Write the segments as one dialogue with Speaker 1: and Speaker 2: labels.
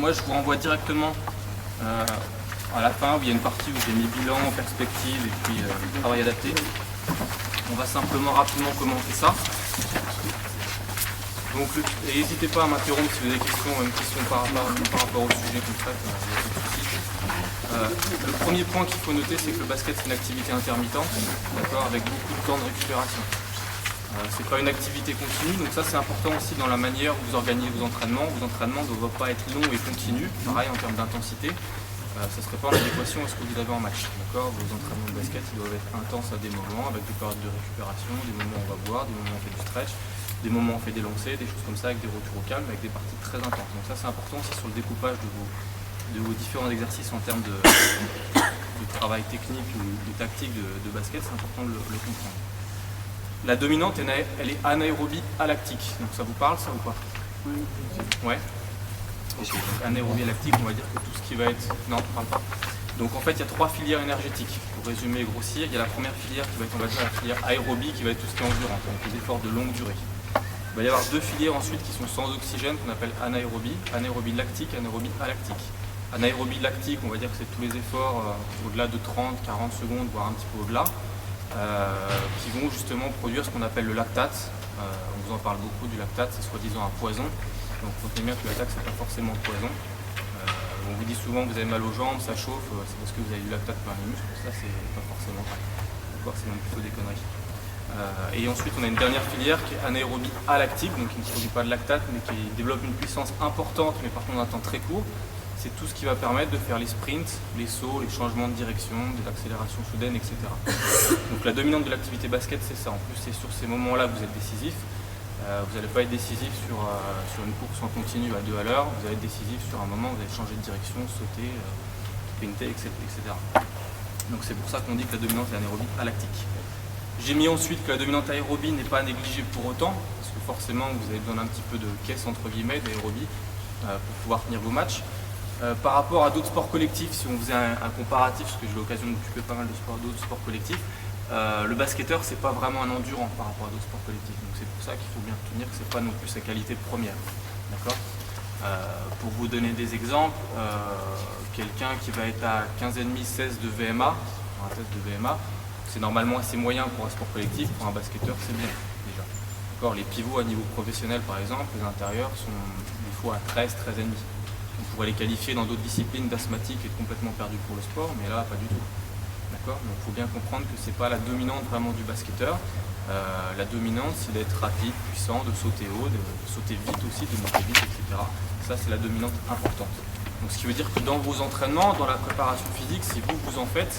Speaker 1: moi je vous renvoie directement à la fin où il y a une partie où j'ai mis bilan, perspective et puis travail adapté. On va simplement rapidement commenter ça. Donc, et n'hésitez pas à m'interrompre si vous avez des questions, même questions par rapport au sujet concret, il n'y a pas de souci. Le premier point qu'il faut noter, c'est que le basket c'est une activité intermittente, avec beaucoup de temps de récupération. C'est pas une activité continue, donc ça c'est important aussi dans la manière où vous organisez vos entraînements. Vos entraînements ne doivent pas être longs et continus, pareil en termes d'intensité. Ça ne serait pas en adéquation à ce que vous avez en match. Vos entraînements de basket ils doivent être intenses à des moments, avec des périodes de récupération, des moments où on va boire, des moments où on fait du stretch, des moments où on fait des lancers, des choses comme ça, avec des retours au calme, avec des parties très intenses. Donc ça c'est important aussi sur le découpage de vos différents exercices en termes de travail technique ou de tactique de basket, c'est important de le comprendre. La dominante, elle est anaérobie alactique. Donc ça vous parle ça ou pas? Oui. Ouais. Ok. Donc anaérobie lactique, on va dire que tout ce qui va être... Non, on parle pas. Donc en fait, il y a 3 filières énergétiques. Pour résumer et grossir, il y a la première filière qui va être, on va dire, la filière aérobie, qui va être tout ce qui est endurance, donc les efforts de longue durée. Il va y avoir 2 filières ensuite qui sont sans oxygène, qu'on appelle anaérobie, anaérobie lactique, anaérobie alactique. Anaérobie lactique, on va dire que c'est tous les efforts au-delà de 30, 40 secondes, voire un petit peu au-delà, qui vont justement produire ce qu'on appelle le lactate. On vous en parle beaucoup du lactate, c'est soi-disant un poison. Donc retenez bien que le lactate, c'est pas forcément un poison. On vous dit souvent que vous avez mal aux jambes, ça chauffe, c'est parce que vous avez du lactate plein les muscles, ça c'est pas forcément vrai. D'accord, c'est même plutôt des conneries. Et ensuite on a une dernière filière qui est anaérobie alactique, donc qui ne produit pas de lactate mais qui développe une puissance importante mais par contre d'un temps très court. C'est tout ce qui va permettre de faire les sprints, les sauts, les changements de direction, des accélérations soudaines, etc. Donc la dominante de l'activité basket c'est ça, en plus c'est sur ces moments-là que vous êtes décisif. Vous n'allez pas être décisif sur une course en continu à 2 à l'heure, vous allez être décisif sur un moment où vous allez changer de direction, sauter, sprinter, etc. Donc c'est pour ça qu'on dit que la dominante est anaérobie alactique. J'ai mis ensuite que la dominante aérobie n'est pas négligée pour autant, parce que forcément vous avez besoin d'un petit peu de caisse entre guillemets d'aérobie pour pouvoir tenir vos matchs. Par rapport à d'autres sports collectifs, si on faisait un comparatif, parce que j'ai eu l'occasion de m'occuper pas mal d'autres sports collectifs, le basketteur c'est pas vraiment un endurant par rapport à d'autres sports collectifs. Donc c'est pour ça qu'il faut bien retenir que c'est pas non plus sa qualité première. D'accord. Pour vous donner des exemples, quelqu'un qui va être à 15,5, 16 de VMA, un test de VMA, c'est normalement assez moyen pour un sport collectif, pour un basketteur c'est bien déjà. D'accord. Les pivots à niveau professionnel par exemple, les intérieurs sont des fois à 13, 13,5. On pourrait les qualifier dans d'autres disciplines d'asthmatiques et de complètement perdus pour le sport, mais là pas du tout. D'accord. Donc il faut bien comprendre que ce n'est pas la dominante vraiment du basketteur. La dominante c'est d'être rapide, puissant, de sauter haut, de sauter vite aussi, de monter vite, etc. Ça c'est la dominante importante. Donc ce qui veut dire que dans vos entraînements, dans la préparation physique, si vous en faites,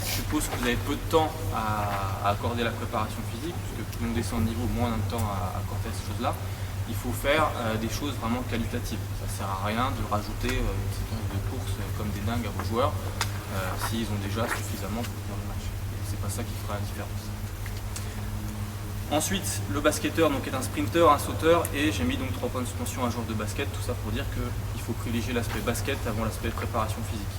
Speaker 1: je suppose que vous avez peu de temps à accorder la préparation physique, puisque plus on descend de niveau, moins on a de temps à accorder ces choses-là. Il faut faire des choses vraiment qualitatives. Ça ne sert à rien de rajouter une séquence de courses comme des dingues à vos joueurs s'ils ont déjà suffisamment pour faire le match. C'est pas ça qui fera la différence. Ensuite, le basketteur donc, est un sprinter, un sauteur, et j'ai mis donc 3 points de suspension à un joueur de basket, tout ça pour dire qu'il faut privilégier l'aspect basket avant l'aspect préparation physique.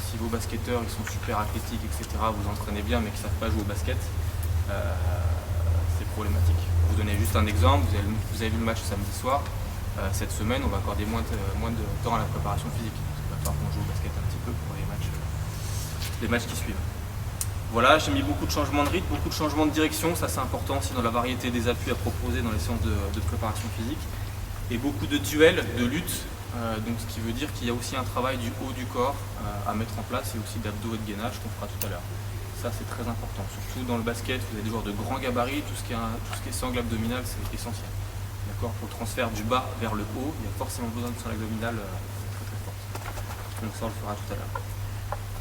Speaker 1: Si vos basketteurs ils sont super athlétiques, etc., vous entraînez bien mais qu'ils ne savent pas jouer au basket, c'est problématique. Pour vous donner juste un exemple, vous avez vu le match samedi soir, cette semaine on va accorder moins de temps à la préparation physique. Il va falloir qu'on joue au basket un petit peu pour les matchs qui suivent. Voilà, j'ai mis beaucoup de changements de rythme, beaucoup de changements de direction, ça c'est important aussi dans la variété des appuis à proposer dans les séances de préparation physique. Et beaucoup de duels, de luttes, donc ce qui veut dire qu'il y a aussi un travail du haut du corps à mettre en place et aussi d'abdos et de gainage qu'on fera tout à l'heure. Ça c'est très important, surtout dans le basket, vous avez des joueurs de grands gabarits, tout ce qui est sangle abdominal c'est essentiel. D'accord. Pour le transfert du bas vers le haut, il y a forcément besoin de sangle abdominale très très forte. Donc ça on le fera tout à l'heure.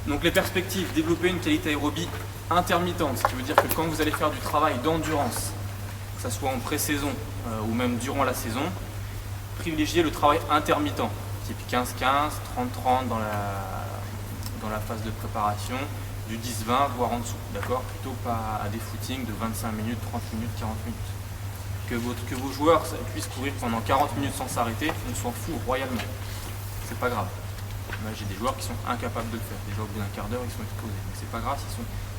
Speaker 1: Donc les perspectives, développer une qualité aérobie intermittente, ce qui veut dire que quand vous allez faire du travail d'endurance, que ce soit en pré-saison ou même durant la saison, privilégier le travail intermittent, type 15-15, 30-30 dans la phase de préparation, du 10-20 voire en dessous, d'accord, plutôt pas à des footings de 25 minutes, 30 minutes, 40 minutes. Que vos joueurs puissent courir pendant 40 minutes sans s'arrêter, on s'en fout royalement, c'est pas grave. Moi, j'ai des joueurs qui sont incapables de le faire. Déjà au bout d'un quart d'heure, ils sont explosés. Mais c'est pas grave,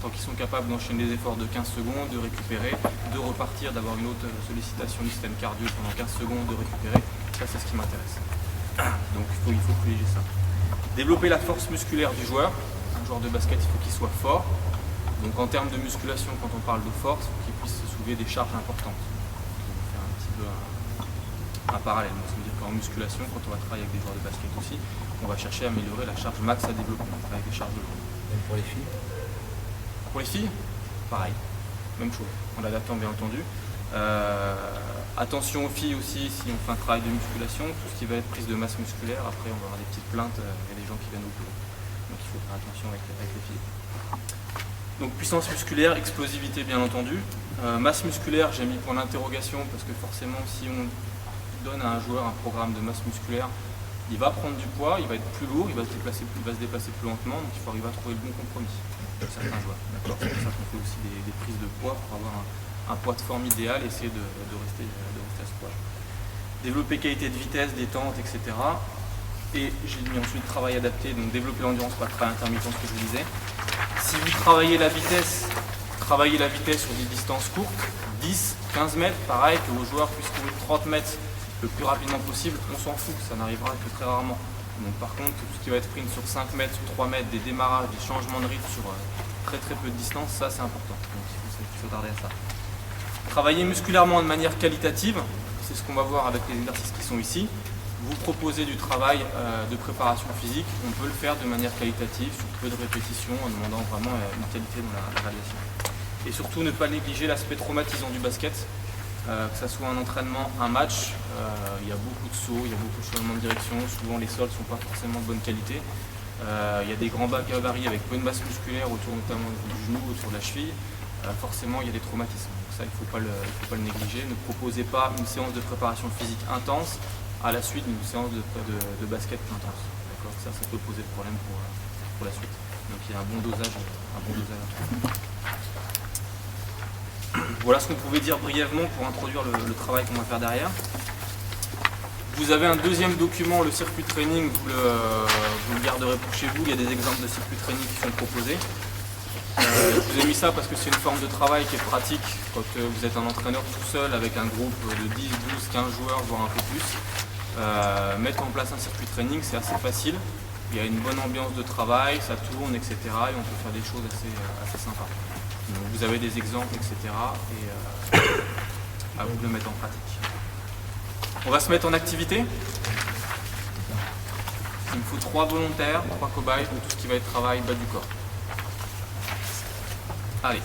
Speaker 1: tant qu'ils sont capables d'enchaîner des efforts de 15 secondes, de récupérer, de repartir, d'avoir une autre sollicitation du système cardio pendant 15 secondes, de récupérer, ça c'est ce qui m'intéresse. Donc il faut privilégier ça. Développer la force musculaire du joueur. Un joueur de basket, il faut qu'il soit fort. Donc en termes de musculation, quand on parle de force, il faut qu'il puisse soulever des charges importantes. On va faire un petit peu un parallèle. Donc, ça veut dire qu'en musculation, quand on va travailler avec des joueurs de basket aussi, on va chercher à améliorer la charge max à développer, avec des charges de lourd.
Speaker 2: Même pour les filles?
Speaker 1: Pour les filles, pareil, même chose, en l'adaptant bien entendu. Attention aux filles aussi, si on fait un travail de musculation, tout ce qui va être prise de masse musculaire, après on va avoir des petites plaintes, il y a des gens qui viennent au bureau. Donc il faut faire attention avec les filles. Donc puissance musculaire, explosivité bien entendu. Masse musculaire, j'ai mis pour l'interrogation parce que forcément si on donne à un joueur un programme de masse musculaire, il va prendre du poids, il va être plus lourd, il va se déplacer plus lentement, donc il faut arriver à trouver le bon compromis pour certains joueurs. C'est pour ça qu'on fait aussi des prises de poids pour avoir un poids de forme idéal et essayer de rester à ce poids. Développer qualité de vitesse, détente, etc. Et j'ai mis ensuite travail adapté, donc développer l'endurance par le travail intermittent, ce que je vous disais. Si vous travaillez la vitesse sur des distances courtes, 10, 15 mètres, pareil, que vos joueurs puissent courir 30 mètres le plus rapidement possible, on s'en fout, ça n'arrivera que très rarement. Donc par contre, tout ce qui va être sprint sur 5 mètres, sur 3 mètres, des démarrages, des changements de rythme sur très peu de distance, ça c'est important. Donc il faut tarder à ça. Travailler musculairement de manière qualitative, c'est ce qu'on va voir avec les exercices qui sont ici. Vous proposez du travail de préparation physique, on peut le faire de manière qualitative, sur peu de répétitions, en demandant vraiment une qualité dans la réalisation. Et surtout ne pas négliger l'aspect traumatisant du basket, que ce soit un entraînement, un match, il y a beaucoup de sauts, il y a beaucoup de changements de direction, souvent les sols ne sont pas forcément de bonne qualité. Il y a des grands gabarits avec peu de masse musculaire autour notamment du genou, autour de la cheville. Forcément il y a des traumatismes. Donc ça il ne faut pas le négliger. Ne proposez pas une séance de préparation physique intense à la suite d'une séance de basket intense. Ça peut poser problème pour la suite. Donc il y a un bon dosage à trouver. Voilà ce qu'on pouvait dire brièvement pour introduire le travail qu'on va faire derrière. Vous avez un deuxième document, le circuit training, vous le garderez pour chez vous. Il y a des exemples de circuits training qui sont proposés. Je vous ai mis ça parce que c'est une forme de travail qui est pratique quand vous êtes un entraîneur tout seul avec un groupe de 10, 12, 15 joueurs, voire un peu plus. Mettre en place un circuit training, c'est assez facile. Il y a une bonne ambiance de travail, ça tourne, etc. Et on peut faire des choses assez sympas. Donc vous avez des exemples, etc. Et à vous de le mettre en pratique. On va se mettre en activité. Il me faut 3 volontaires, 3 cobayes pour tout ce qui va être travail bas du corps. Allez.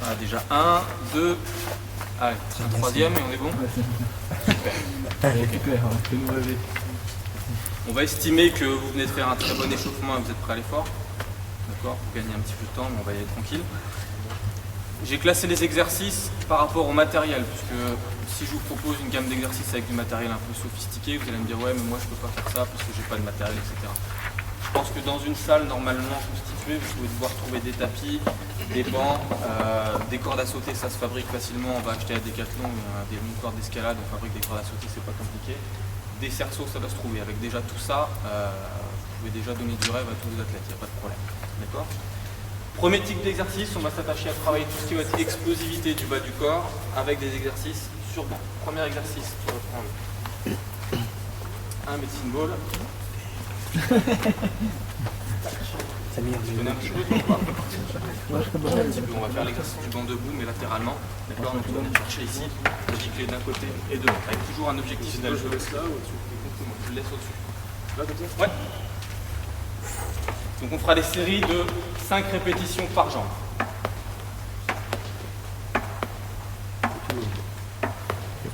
Speaker 1: Voilà, déjà 1, 2, allez, un troisième et on est bon. Super. On va estimer que vous venez de faire un très bon échauffement et vous êtes prêt à l'effort. D'accord, pour gagner un petit peu de temps, mais on va y aller tranquille. J'ai classé les exercices par rapport au matériel, puisque si je vous propose une gamme d'exercices avec du matériel un peu sophistiqué, vous allez me dire ouais mais moi je peux pas faire ça parce que j'ai pas de matériel, etc. Je pense que dans une salle normalement constituée, vous pouvez devoir trouver des tapis, des bancs, des cordes à sauter, ça se fabrique facilement, on va acheter à Decathlon des longues cordes d'escalade, on fabrique des cordes à sauter, c'est pas compliqué. Des cerceaux, ça va se trouver. Avec déjà tout ça, vous pouvez déjà donner du rêve à tous vos athlètes, il n'y a pas de problème. D'accord ? Premier type d'exercice, on va s'attacher à travailler tout ce qui va être explosivité du bas du corps avec des exercices sur banc. Premier exercice, tu vas prendre un medicine ball.
Speaker 2: Ça m'y
Speaker 1: Je donne un petit peu de temps. On va faire l'exercice du banc debout, mais latéralement. D'accord ? Donc on va chercher ici, le giclée d'un côté et de l'autre, avec toujours un objectif final.
Speaker 3: Je le laisse là ou au-dessus ?
Speaker 1: Je le laisse au-dessus.
Speaker 3: Là comme ça ?
Speaker 1: Ouais. Donc on fera des séries de 5 répétitions par jambe.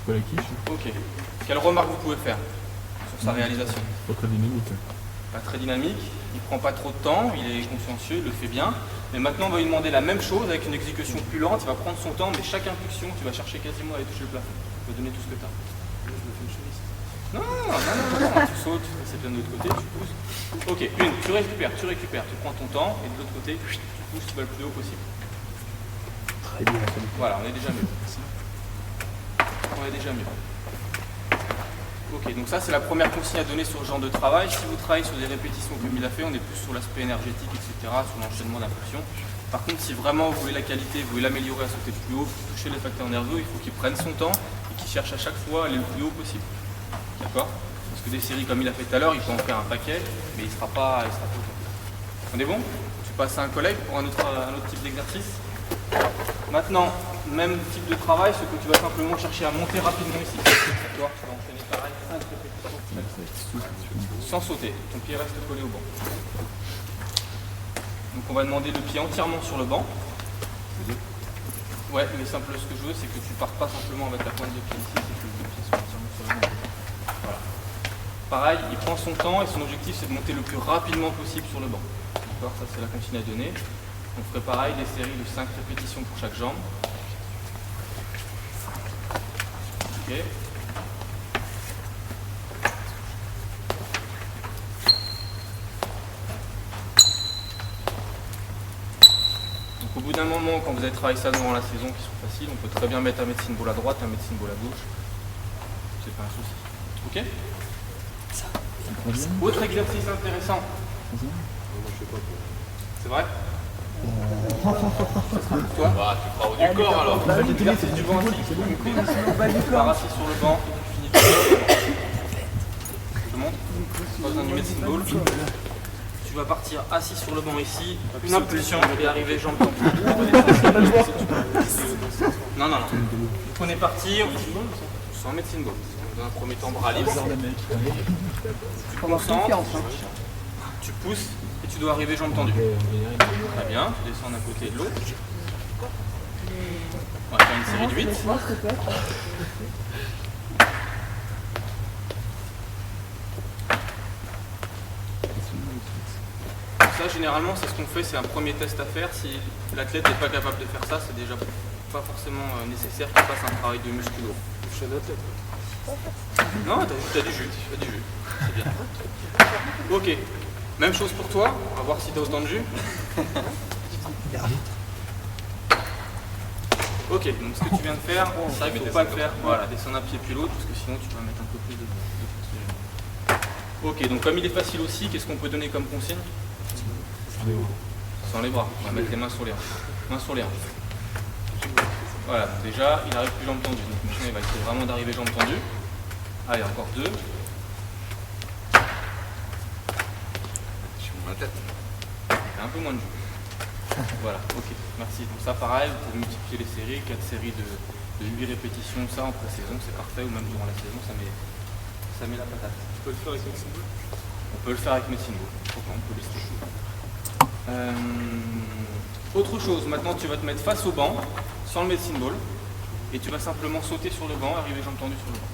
Speaker 3: Pas la quiche,
Speaker 1: Ok. Quelle remarque vous pouvez faire sur sa réalisation?
Speaker 3: pas très dynamique.
Speaker 1: Pas très dynamique, il prend pas trop de temps, il est consciencieux, il le fait bien. Mais maintenant on va lui demander la même chose avec une exécution plus lente, il va prendre son temps, mais chaque impulsion, tu vas chercher quasiment à aller toucher le plafond. Tu vas donner tout ce que tu as.
Speaker 3: Là, je me fais une chemise.
Speaker 1: Non, tu sautes, c'est bien de l'autre côté, tu pousses. Ok, tu récupères, tu prends ton temps, et de l'autre côté, tu pousses, tu vas le plus haut possible.
Speaker 2: Très bien.
Speaker 1: Voilà, on est déjà mieux. Ok, donc ça c'est la première consigne à donner sur ce genre de travail. Si vous travaillez sur des répétitions comme il a fait, on est plus sur l'aspect énergétique, etc., sur l'enchaînement d'impulsions. Par contre, si vraiment vous voulez la qualité, vous voulez l'améliorer à sauter plus haut, toucher les facteurs nerveux, il faut qu'il prenne son temps et qu'il cherche à chaque fois à aller le plus haut possible. D'accord? Parce que des séries comme il a fait tout à l'heure, il peut en faire un paquet, mais il ne sera pas au top. On est bon? Tu passes à un collègue pour un autre type d'exercice. Maintenant, même type de travail, ce que tu vas simplement chercher à monter rapidement ici. D'accord? Tu vas enchaîner pareil, 5 répétitions. Sans sauter, ton pied reste collé au banc. Donc on va demander le pied entièrement sur le banc. Ouais, mais simple, ce que je veux, c'est que tu partes pas simplement avec la pointe de pied ici, c'est que le pied soit entièrement sur le banc. Voilà. Pareil, il prend son temps et son objectif c'est de monter le plus rapidement possible sur le banc. D'accord? Ça c'est la consigne à donner. On ferait pareil, des séries de 5 répétitions pour chaque jambe. Ok. Donc au bout d'un moment, quand vous avez travaillé ça durant la saison, qui sont faciles, on peut très bien mettre un medicine ball à droite, un medicine ball à gauche. C'est pas un souci. Ok? Autre exercice intéressant. C'est vrai? Toi?
Speaker 4: Bah, tu feras haut du corps alors.
Speaker 1: L'exercice du banc assis. Tu pars assis sur le banc et tu finis. Je te montre. Pas besoin du medicine ball. Tu vas partir assis sur le banc ici, une impulsion et arriver jambe tendues. Non, non, non. Donc on est parti, sans medicine ball. Dans un premier temps, bras libres. Tu concentres, tu pousses et tu dois arriver jambes tendues. Très bien, tu descends d'un côté et de l'autre. On va faire une série de 8. Ça, généralement, c'est ce qu'on fait, c'est un premier test à faire. Si l'athlète n'est pas capable de faire ça, c'est déjà pas forcément nécessaire qu'il fasse un travail de muscle lourd.
Speaker 3: Je suis un athlète.
Speaker 1: Non, t'as du jus, c'est bien. Ok, même chose pour toi, on va voir si t'oses dans le jus. Ok, donc ce que tu viens de faire, c'est vrai qu'il ne faut pas le faire. Voilà, descendre un pied puis l'autre, parce que sinon tu vas mettre un peu plus de force. Ok, donc comme il est facile aussi, qu'est-ce qu'on peut donner comme consigne? Sans les bras, on va mettre les mains sur les hanches. Mains sur les hanches. Voilà, donc déjà, il n'arrive plus jambes tendues. Donc maintenant, il va essayer vraiment d'arriver jambes tendues. Allez, encore 2.
Speaker 4: Je suis moins la tête.
Speaker 1: Un peu moins de jus. Voilà, ok, merci. Donc ça, pareil, vous pouvez multiplier les séries, 4 séries de 8 répétitions, ça en pré-saison, c'est parfait, ou même durant la saison, ça met la patate.
Speaker 3: Tu peux le faire avec medicine ball?
Speaker 1: On peut le faire avec medicine ball. On peut laisser. Autre chose, maintenant tu vas te mettre face au banc, sans le medicine ball, et tu vas simplement sauter sur le banc, arriver jambes tendues sur le banc.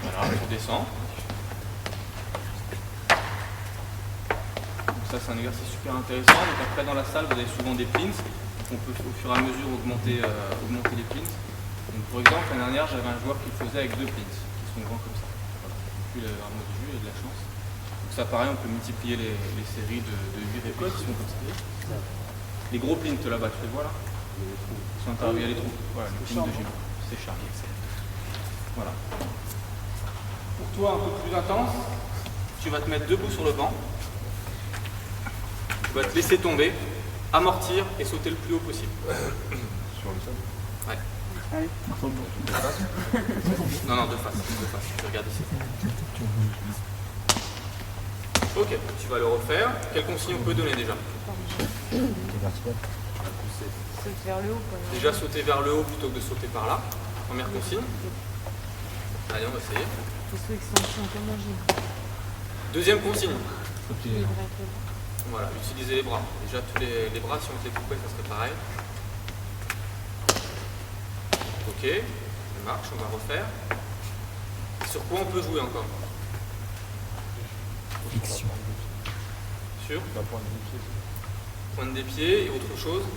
Speaker 1: Voilà, tu descends. Donc ça c'est un exercice super intéressant. Donc après dans la salle vous avez souvent des plinths. On peut au fur et à mesure augmenter les plinths. Donc pour exemple l'année dernière j'avais un joueur qui le faisait avec 2 plinths, qui sont grands comme ça. Voilà. Puis il a un mot de jus et de la chance. Donc ça pareil on peut multiplier les séries de 8 répétitions comme ça. Les gros plinths là-bas, tu les vois là? Ils sont intervenus à les trous. Voilà, les plinths de gym. C'est chargé. Voilà. Pour toi un peu plus intense, tu vas te mettre debout sur le banc. Tu vas te laisser tomber, amortir et sauter le plus haut possible.
Speaker 4: Sur le sol?
Speaker 1: Ouais.
Speaker 2: Allez.
Speaker 1: Non, de face. Tu regardes ici. Ok, tu vas le refaire. Quelle consigne on peut donner déjà?
Speaker 5: Saute vers le haut, quoi.
Speaker 1: Déjà sauter vers le haut plutôt que de sauter par là. Première consigne. Allez, on va essayer.
Speaker 5: Faut sous extension comme un gym.
Speaker 1: Deuxième consigne.
Speaker 5: Libre avec le bras.
Speaker 1: Voilà, utiliser les bras. Déjà tous les bras, si on te les coupait, ça serait pareil. Ok, ça marche, on va refaire. Sur quoi on peut jouer encore?
Speaker 2: Fiction.
Speaker 1: Sur
Speaker 3: La pointe des pieds.
Speaker 1: pointe des pieds et autre chose. Tout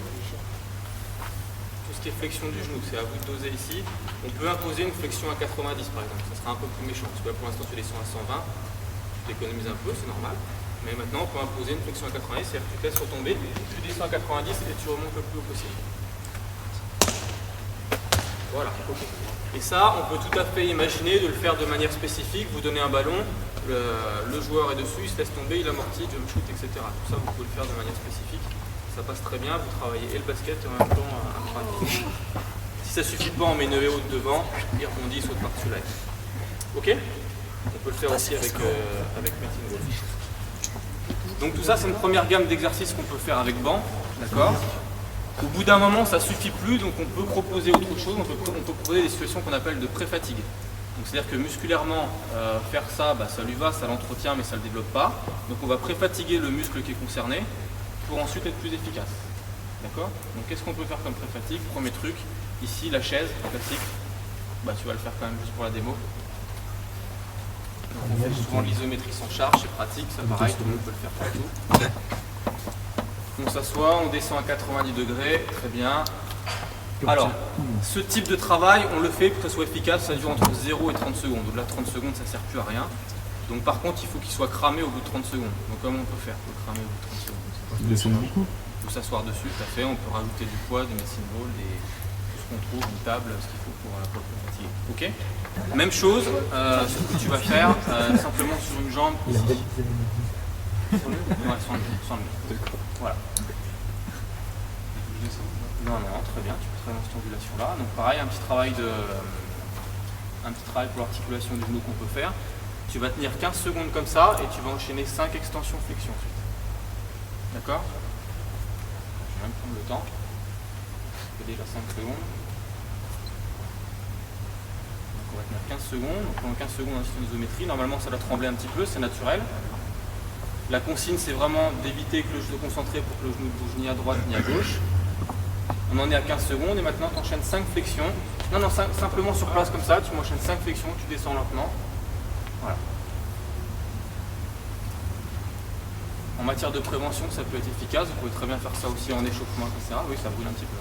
Speaker 1: ce qui est flexion du genou, c'est à vous de doser ici. On peut imposer une flexion à 90 par exemple, ça sera un peu plus méchant. Parce que là pour l'instant tu les sens à 120, tu économises un peu, c'est normal. Mais maintenant on peut imposer une flexion à 90, c'est-à-dire que tu te laisses retomber, tu descends à 90 et tu remontes le plus haut possible. Voilà. Et ça, on peut tout à fait imaginer de le faire de manière spécifique. Vous donnez un ballon, le joueur est dessus, il se laisse tomber, il amortit, jump shoot, etc. Tout ça, vous pouvez le faire de manière spécifique. Ça passe très bien, vous travaillez et le basket et en même temps un pratique. Si ça suffit pas, on met une haute devant, et rebondit, saute par-dessus la haie. Ok? On peut le faire aussi avec Metin Wall. Donc tout ça, c'est une première gamme d'exercices qu'on peut faire avec banc, d'accord? Au bout d'un moment, ça suffit plus, donc on peut proposer autre chose, on peut proposer des situations qu'on appelle de pré-fatigue. Donc c'est-à-dire que musculairement, faire ça, ça lui va, ça l'entretient, mais ça ne le développe pas. Donc on va pré-fatiguer le muscle qui est concerné pour ensuite être plus efficace. D'accord? Donc qu'est-ce qu'on peut faire comme pré-fatigue? Premier truc, ici, la chaise, classique. Tu vas le faire quand même juste pour la démo. Donc on fait souvent l'isométrie sans charge, c'est pratique, ça pareil, tout le monde peut le faire partout. On s'assoit, on descend à 90 degrés, très bien. Alors, ce type de travail, on le fait pour que ça soit efficace, ça dure entre 0 et 30 secondes. Au-delà de 30 secondes, ça ne sert plus à rien. Donc par contre, il faut qu'il soit cramé au bout de 30 secondes. Donc comment on peut faire pour cramer au bout de 30 secondes? On peut s'asseoir dessus, tout à fait. On peut rajouter du poids, des Medicine Ball, tout ce qu'on trouve, une table, ce qu'il faut pour le fatiguer. Ok? Même chose, ce que tu vas faire simplement sur une jambe. Ici. Ouais, sans le voilà. Non, très bien, tu peux travailler dans cette ondulation-là. Donc pareil, un petit travail pour l'articulation du genou qu'on peut faire. Tu vas tenir 15 secondes comme ça et tu vas enchaîner 5 extensions flexions ensuite. D'accord? Je vais même prendre le temps. Ça fait déjà 5 secondes. Donc on va tenir 15 secondes. Donc pendant 15 secondes, on a une isométrie. Normalement, ça doit trembler un petit peu, c'est naturel. La consigne, c'est vraiment d'éviter que le genou concentré pour que le genou ne bouge ni à droite ni à gauche. On en est à 15 secondes et maintenant tu enchaînes 5 flexions. Non, simplement sur place comme ça, tu m'enchaînes 5 flexions, tu descends lentement. Voilà. En matière de prévention, ça peut être efficace. Vous pouvez très bien faire ça aussi en échauffement, etc. Oui, ça brûle un petit peu.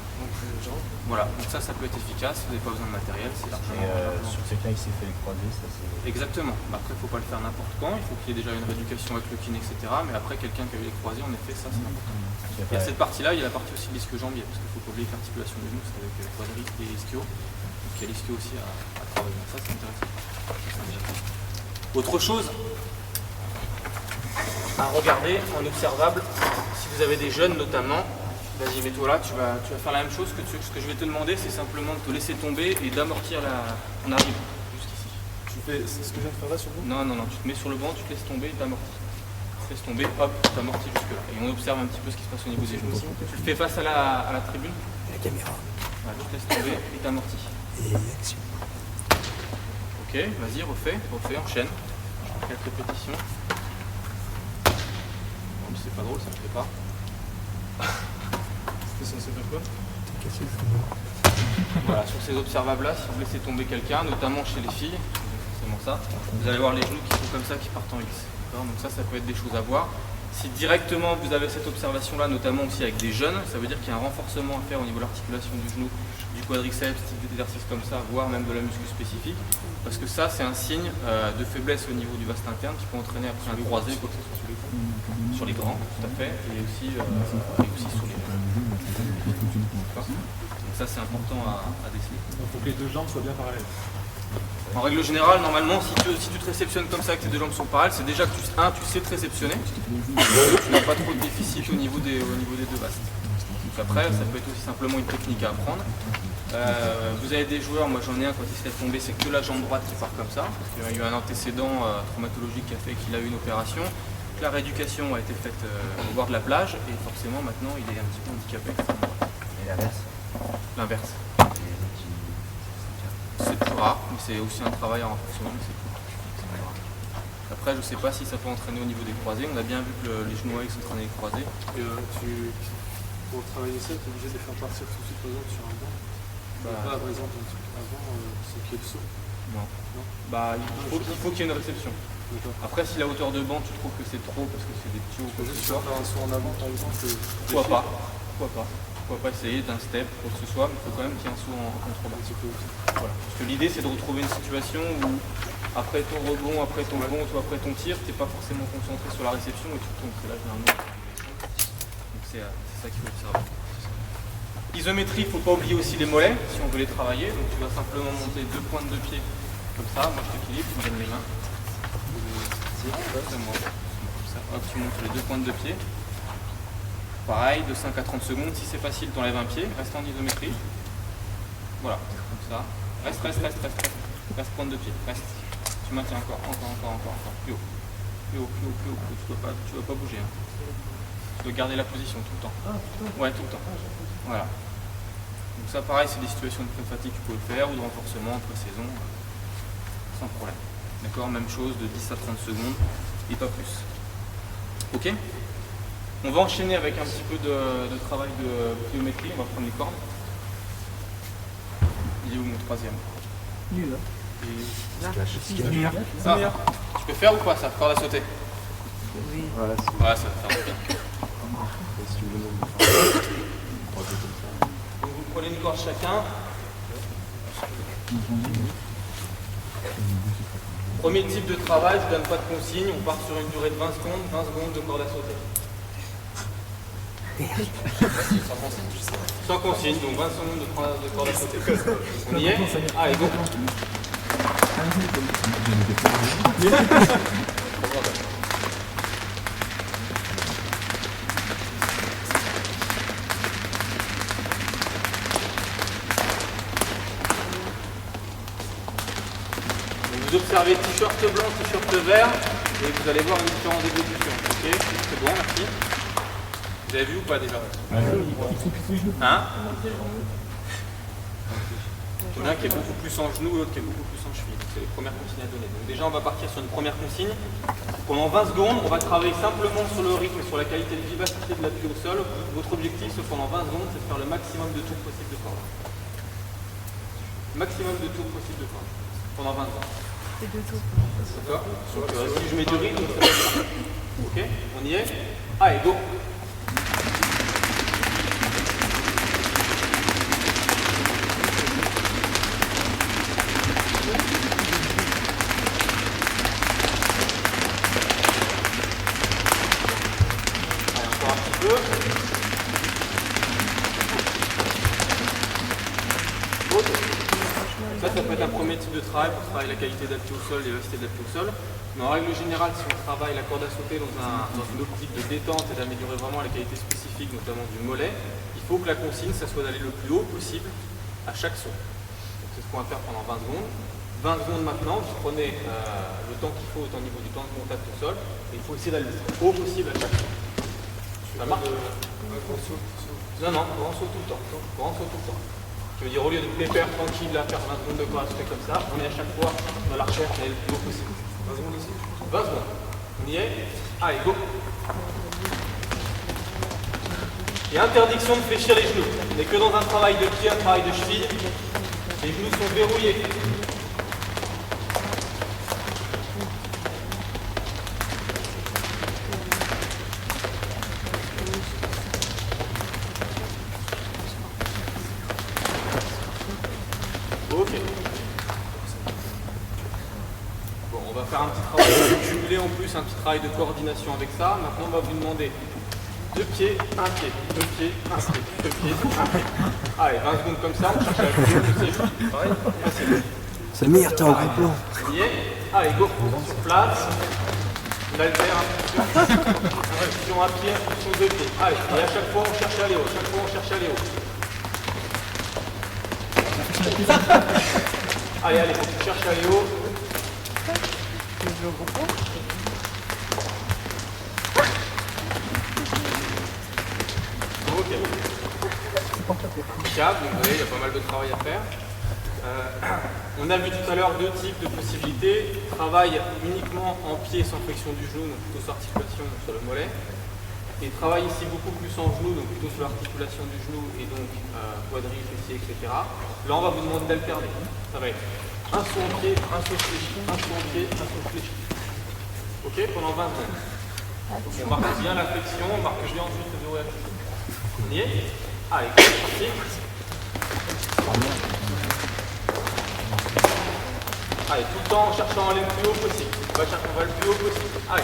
Speaker 1: Voilà, donc ça peut être efficace. Vous n'avez pas besoin de matériel, c'est largement.
Speaker 6: Sur quelqu'un qui s'est fait les croisés, ça c'est.
Speaker 1: Exactement. Après, il ne faut pas le faire n'importe quand. Il faut qu'il y ait déjà une rééducation avec le kiné, etc. Mais après, quelqu'un qui a eu les croisés, en effet, ça c'est important. Il y a cette partie-là, il y a la partie aussi l'ischio-jambier, parce qu'il ne faut pas oublier que l'articulation du genou, c'est avec quadriceps et ischio. Donc il y a l'ischio aussi à travailler. Donc ça, c'est intéressant. Autre chose à regarder en observable, si vous avez des jeunes notamment, vas-y, mets-toi là, tu vas faire la même chose. Ce que je vais te demander, c'est simplement de te laisser tomber et d'amortir on arrive jusqu'ici.
Speaker 3: C'est ce que je viens de faire là sur vous?
Speaker 1: Non, tu te mets sur le banc, tu te laisses tomber et t'amortis. Laisse tomber, hop, t'amortis jusque là. Et on observe un petit peu ce qui se passe au niveau des genoux. Tu le fais face à la tribune.
Speaker 2: La caméra.
Speaker 1: Voilà, tu te laisses tomber et t'amortis.
Speaker 2: Et action.
Speaker 1: Ok, vas-y, refais, enchaîne. Quelques répétitions. Bon, c'est pas drôle, ça me fait pas.
Speaker 3: C'était censé faire quoi?
Speaker 1: Voilà, sur ces observables-là, si vous laissez tomber quelqu'un, notamment chez les filles, c'est forcément ça, vous allez voir les genoux qui sont comme ça, qui partent en X. Donc ça peut être des choses à voir. Si directement vous avez cette observation-là, notamment aussi avec des jeunes, ça veut dire qu'il y a un renforcement à faire au niveau de l'articulation du genou, du quadriceps, type d'exercice comme ça, voire même de la muscu spécifique. Parce que ça, c'est un signe de faiblesse au niveau du vaste interne qui peut entraîner après un croisé, quoi que ce soit sur les grands, tout à fait, et aussi sur les donc ça, c'est important à déceler.
Speaker 3: Il faut que les deux jambes soient bien parallèles.
Speaker 1: En règle générale, normalement, si tu te réceptionnes comme ça, que tes deux jambes sont parallèles, c'est déjà que tu sais te réceptionner. Tu n'as pas trop de déficit au niveau des deux vastes. Donc après, ça peut être aussi simplement une technique à apprendre. Vous avez des joueurs, moi j'en ai un, quand il se laisse tomber, c'est que la jambe droite qui part comme ça. Parce qu'il y a eu un antécédent traumatologique qui a fait qu'il a eu une opération. La rééducation a été faite au bord de la plage et forcément maintenant il est un petit peu handicapé.
Speaker 6: Et l'inverse?
Speaker 1: L'inverse. C'est plus rare, mais c'est aussi un travail à renforcement. Après, je ne sais pas si ça peut entraîner au niveau des croisés. On a bien vu que les genoux X entraînaient les croisés.
Speaker 3: Et pour travailler ça, tu es obligé de les faire partir tout de suite, par exemple, sur un banc. Pas, par exemple, un truc avant, c'est qu'il y ait le saut.
Speaker 1: Non. Il faut qu'il y ait une réception. Après, si la hauteur de banc, tu trouves que c'est trop parce que c'est des petits hauts, quoi que ce soit.
Speaker 3: Faire un saut en avant, par exemple.
Speaker 1: Pourquoi pas essayer d'un step, quoi que ce soit, mais il faut quand même qu'il y ait un saut en contrebas. Voilà. Parce que l'idée, c'est de retrouver une situation où, après ton rebond, après ton bond, ou après ton tir, tu n'es pas forcément concentré sur la réception et tu tombes. C'est là, généralement. Donc c'est ça qu'il faut observer. Isométrie, il ne faut pas oublier aussi les mollets, si on veut les travailler. Donc tu vas simplement monter 2 pointes de pied, comme ça. Moi, je t'équilibre, tu me donnes les mains. C'est moi. Comme ça. Hop, tu montes les 2 pointes de pied. Pareil, de 5 à 30 secondes. Si c'est facile, tu enlèves un pied, reste en isométrie. Voilà, comme ça. Reste. Reste pointe de pied, reste. Tu maintiens encore. Plus haut. Plus haut. Tu dois pas bouger. Hein. Tu dois garder la position tout le temps. Ouais, tout le temps. Voilà. Donc ça pareil, c'est des situations de pré-fatigue, tu peux le faire, ou de renforcement en pré-saison, sans problème. D'accord, même chose de 10 à 30 secondes et pas plus. Ok. On va enchaîner avec un petit peu de travail de pliométrie, on va prendre les cordes. Il est où mon troisième?
Speaker 2: Nul, hein.
Speaker 1: Ah, tu peux faire ou pas ça, corde à sauter?
Speaker 5: Oui.
Speaker 2: Voilà, c'est
Speaker 1: Ouais, ça va faire bien.
Speaker 2: si tu veux le
Speaker 1: Donc vous prenez une corde chacun. Premier type de travail, je ne donne pas de consigne, on part sur une durée de 20 secondes de corde à sauter. Sans consigne, donc 20 secondes de corde à sauter. On y est? Allez, go! Vous observez t-shirt blanc, t-shirt vert, et vous allez voir une différence d'évolution. Ok, c'est bon, merci. Vous avez vu ou pas déjà? Hein? Il y en a un qui est beaucoup plus en genou, l'autre qui est beaucoup plus en cheville. C'est les premières consignes à donner. Donc déjà, on va partir sur une première consigne. Pendant 20 secondes, on va travailler simplement sur le rythme et sur la qualité de vivacité de l'appui au sol. Votre objectif, pendant 20 secondes, c'est de faire le maximum de tours possible de corde. Maximum de tours possible de corde. Pendant 20 secondes.
Speaker 5: C'est deux tours.
Speaker 1: D'accord. Si je mets du rythme, ça va être ça. Ok, on y est. Allez, go. Allez, encore un petit peu. Autre. Ça peut être un premier type de travail pour travailler la qualité d'appui au sol, l'élasticité de l'appui au sol. Mais en règle générale, si on travaille la corde à sauter dans une optique de détente et d'améliorer vraiment les qualités spécifiques, notamment du mollet, il faut que la consigne, ça soit d'aller le plus haut possible à chaque saut. C'est ce qu'on va faire pendant 20 secondes. 20 secondes maintenant, vous prenez le temps qu'il faut au niveau du temps de contact au sol, et il faut essayer d'aller le plus haut possible à chaque saut. Ça marche? Non, grand saut tout le temps. Grand saut tout le temps. Je veux dire, au lieu de pépère tranquille, là, faire 20 secondes de corde à sauter comme ça, on est à chaque fois dans la recherche d'aller le plus haut possible. 20 secondes aussi. 20 secondes. On y est. Allez, go. Et interdiction de fléchir les genoux. On n'est que dans un travail de pied, un travail de cheville. Les genoux sont verrouillés. Ok. Bon, on va faire un petit travail de cumuler en plus, un petit travail de coordination avec ça. Maintenant, on va vous demander 2 pieds, 1 pied, 2 pieds, 1 pied, 2 pieds, 1 pied. Allez, 20 secondes comme ça, on cherche à la coupe, pareil, facile.
Speaker 2: Samir, t'es en gros plan.
Speaker 1: On y est. Allez, go, sur place. On altère impulsion à pied, impulsion 2 pieds. Allez, et à chaque fois, on cherche à aller haut. Chaque fois, on cherche à aller haut. Allez, faut que tu cherches à aller haut. Ok. Impeccable, donc vous voyez, il y a pas mal de travail à faire. On a vu tout à l'heure 2 types de possibilités. Travail uniquement en pied sans flexion du genou, donc plutôt sur articulation sur le mollet. Et travail ici beaucoup plus en genou, donc plutôt sur l'articulation du genou et donc quadrille, fessier, etc. Là, on va vous demander d'alterner. Ça va être un saut en pied, un saut fléchi, un saut en pied, un saut fléchi. Ok, pendant 20 secondes. Donc on marque bien la flexion, on marque bien ensuite le verrouillage. On y est? Allez, c'est parti. Allez, tout le temps en cherchant à aller le plus haut possible. On va le plus haut possible. Allez.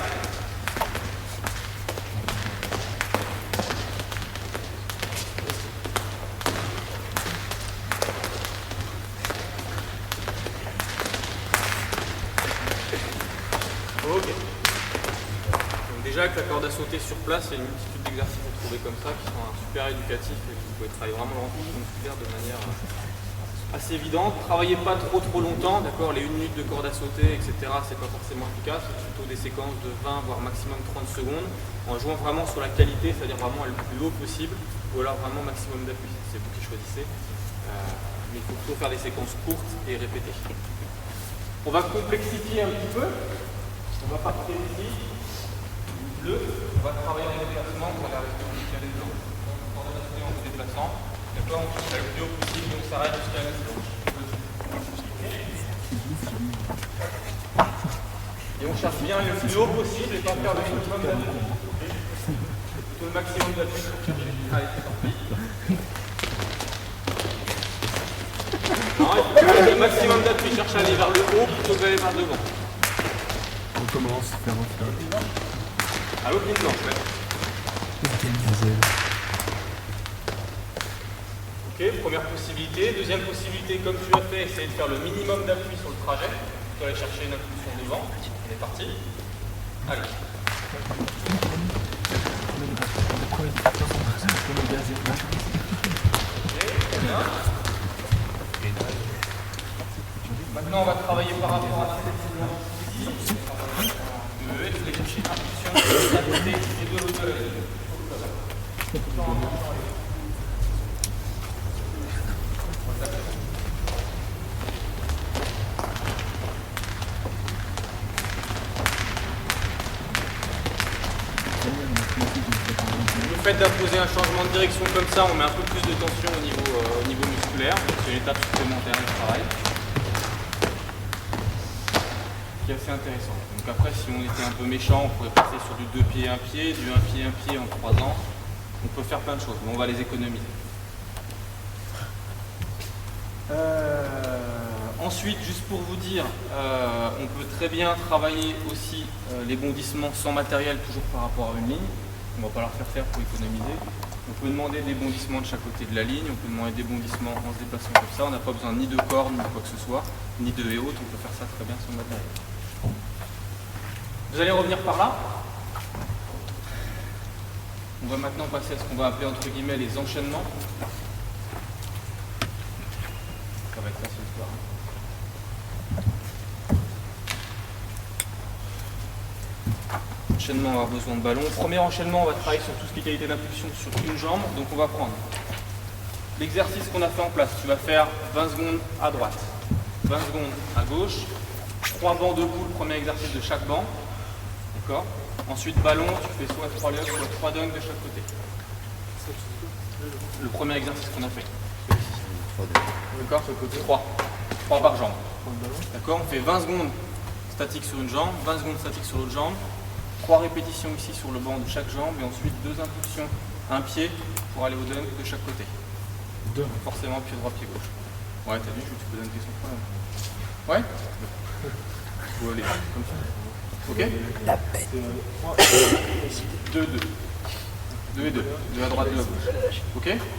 Speaker 1: Ok. Donc déjà avec la corde à sauter sur place, il y a une multitude d'exercices à trouver comme ça qui sont super éducatifs et vous pouvez travailler vraiment le renforcement musculaire de manière assez évidente. Travaillez pas trop longtemps, d'accord. Les 1 minute de corde à sauter, etc. c'est pas forcément efficace. C'est plutôt des séquences de 20 voire maximum 30 secondes, en jouant vraiment sur la qualité, c'est-à-dire vraiment aller le plus haut possible, ou alors vraiment maximum d'appui. C'est vous qui choisissez. Mais il faut plutôt faire des séquences courtes et répétées. On va complexifier un petit peu. On va partir ici. Bleu, on va travailler en déplacement, on va rester jusqu'à l'élan. En se déplaçant. D'accord, on cherche le plus haut possible, donc ça s'arrête jusqu'à l'élan. Et on cherche bien le plus haut possible et pas faire le minimum d'appui. Plutôt le maximum d'appui pour chercher. Allez, c'est parti. Non, il faut que le maximum d'appui, cherche à aller vers le haut plutôt que d'aller vers devant.
Speaker 2: On commence à faire un flot.
Speaker 1: À l'autre ligne blanche, ouais.
Speaker 2: Quelle gazelle.
Speaker 1: Ok, première possibilité. Deuxième possibilité, comme tu as fait, essayer de faire le minimum d'appui sur le trajet. Tu vas aller chercher une impulsion devant. On est parti. Allez. Ok, très bien. Maintenant, on va travailler par rapport à cette ici. Je vais chercher une impulsion de la côté et de l'autre. Le fait d'imposer un changement de direction comme ça, on met un peu plus de tension au niveau musculaire. C'est une étape supplémentaire de travail qui est assez intéressant. Donc après, si on était un peu méchant, on pourrait passer sur du 2 pieds 1 pied, du 1 pied 1 pied en 3 ans. On peut faire plein de choses, mais on va les économiser. Ensuite, juste pour vous dire, on peut très bien travailler aussi les bondissements sans matériel, toujours par rapport à une ligne. On ne va pas leur faire pour économiser. On peut demander des bondissements de chaque côté de la ligne, on peut demander des bondissements en se déplaçant comme ça. On n'a pas besoin ni de cordes, ni de quoi que ce soit, ni de et autres. On peut faire ça très bien sans matériel. Vous allez revenir par là. On va maintenant passer à ce qu'on va appeler entre guillemets les enchaînements. Ça va être ça ce soir. Enchaînement, on va avoir besoin de ballon. Premier enchaînement, on va travailler sur tout ce qui est qualité d'impulsion sur une jambe. Donc on va prendre l'exercice qu'on a fait en place. Tu vas faire 20 secondes à droite, 20 secondes à gauche, 3 bancs debout, le premier exercice de chaque banc. D'accord. Ensuite ballon, tu fais soit 3 lugs, soit 3 dunks de chaque côté. Le premier exercice qu'on a fait. D'accord, sur le côté 3 par jambe. D'accord, on fait 20 secondes statique sur une jambe, 20 secondes statique sur l'autre jambe. 3 répétitions ici sur le banc de chaque jambe et ensuite 2 impulsions, un pied pour aller au dunk de chaque côté. Forcément pied droit, pied gauche. Ouais, t'as vu, tu peux dunker sans problème. Ouais. Faut aller comme ça. Ok.
Speaker 2: La bête.
Speaker 1: 2, 2. 2 et 2. 2 à droite, 2 à gauche. Ok. Exactement.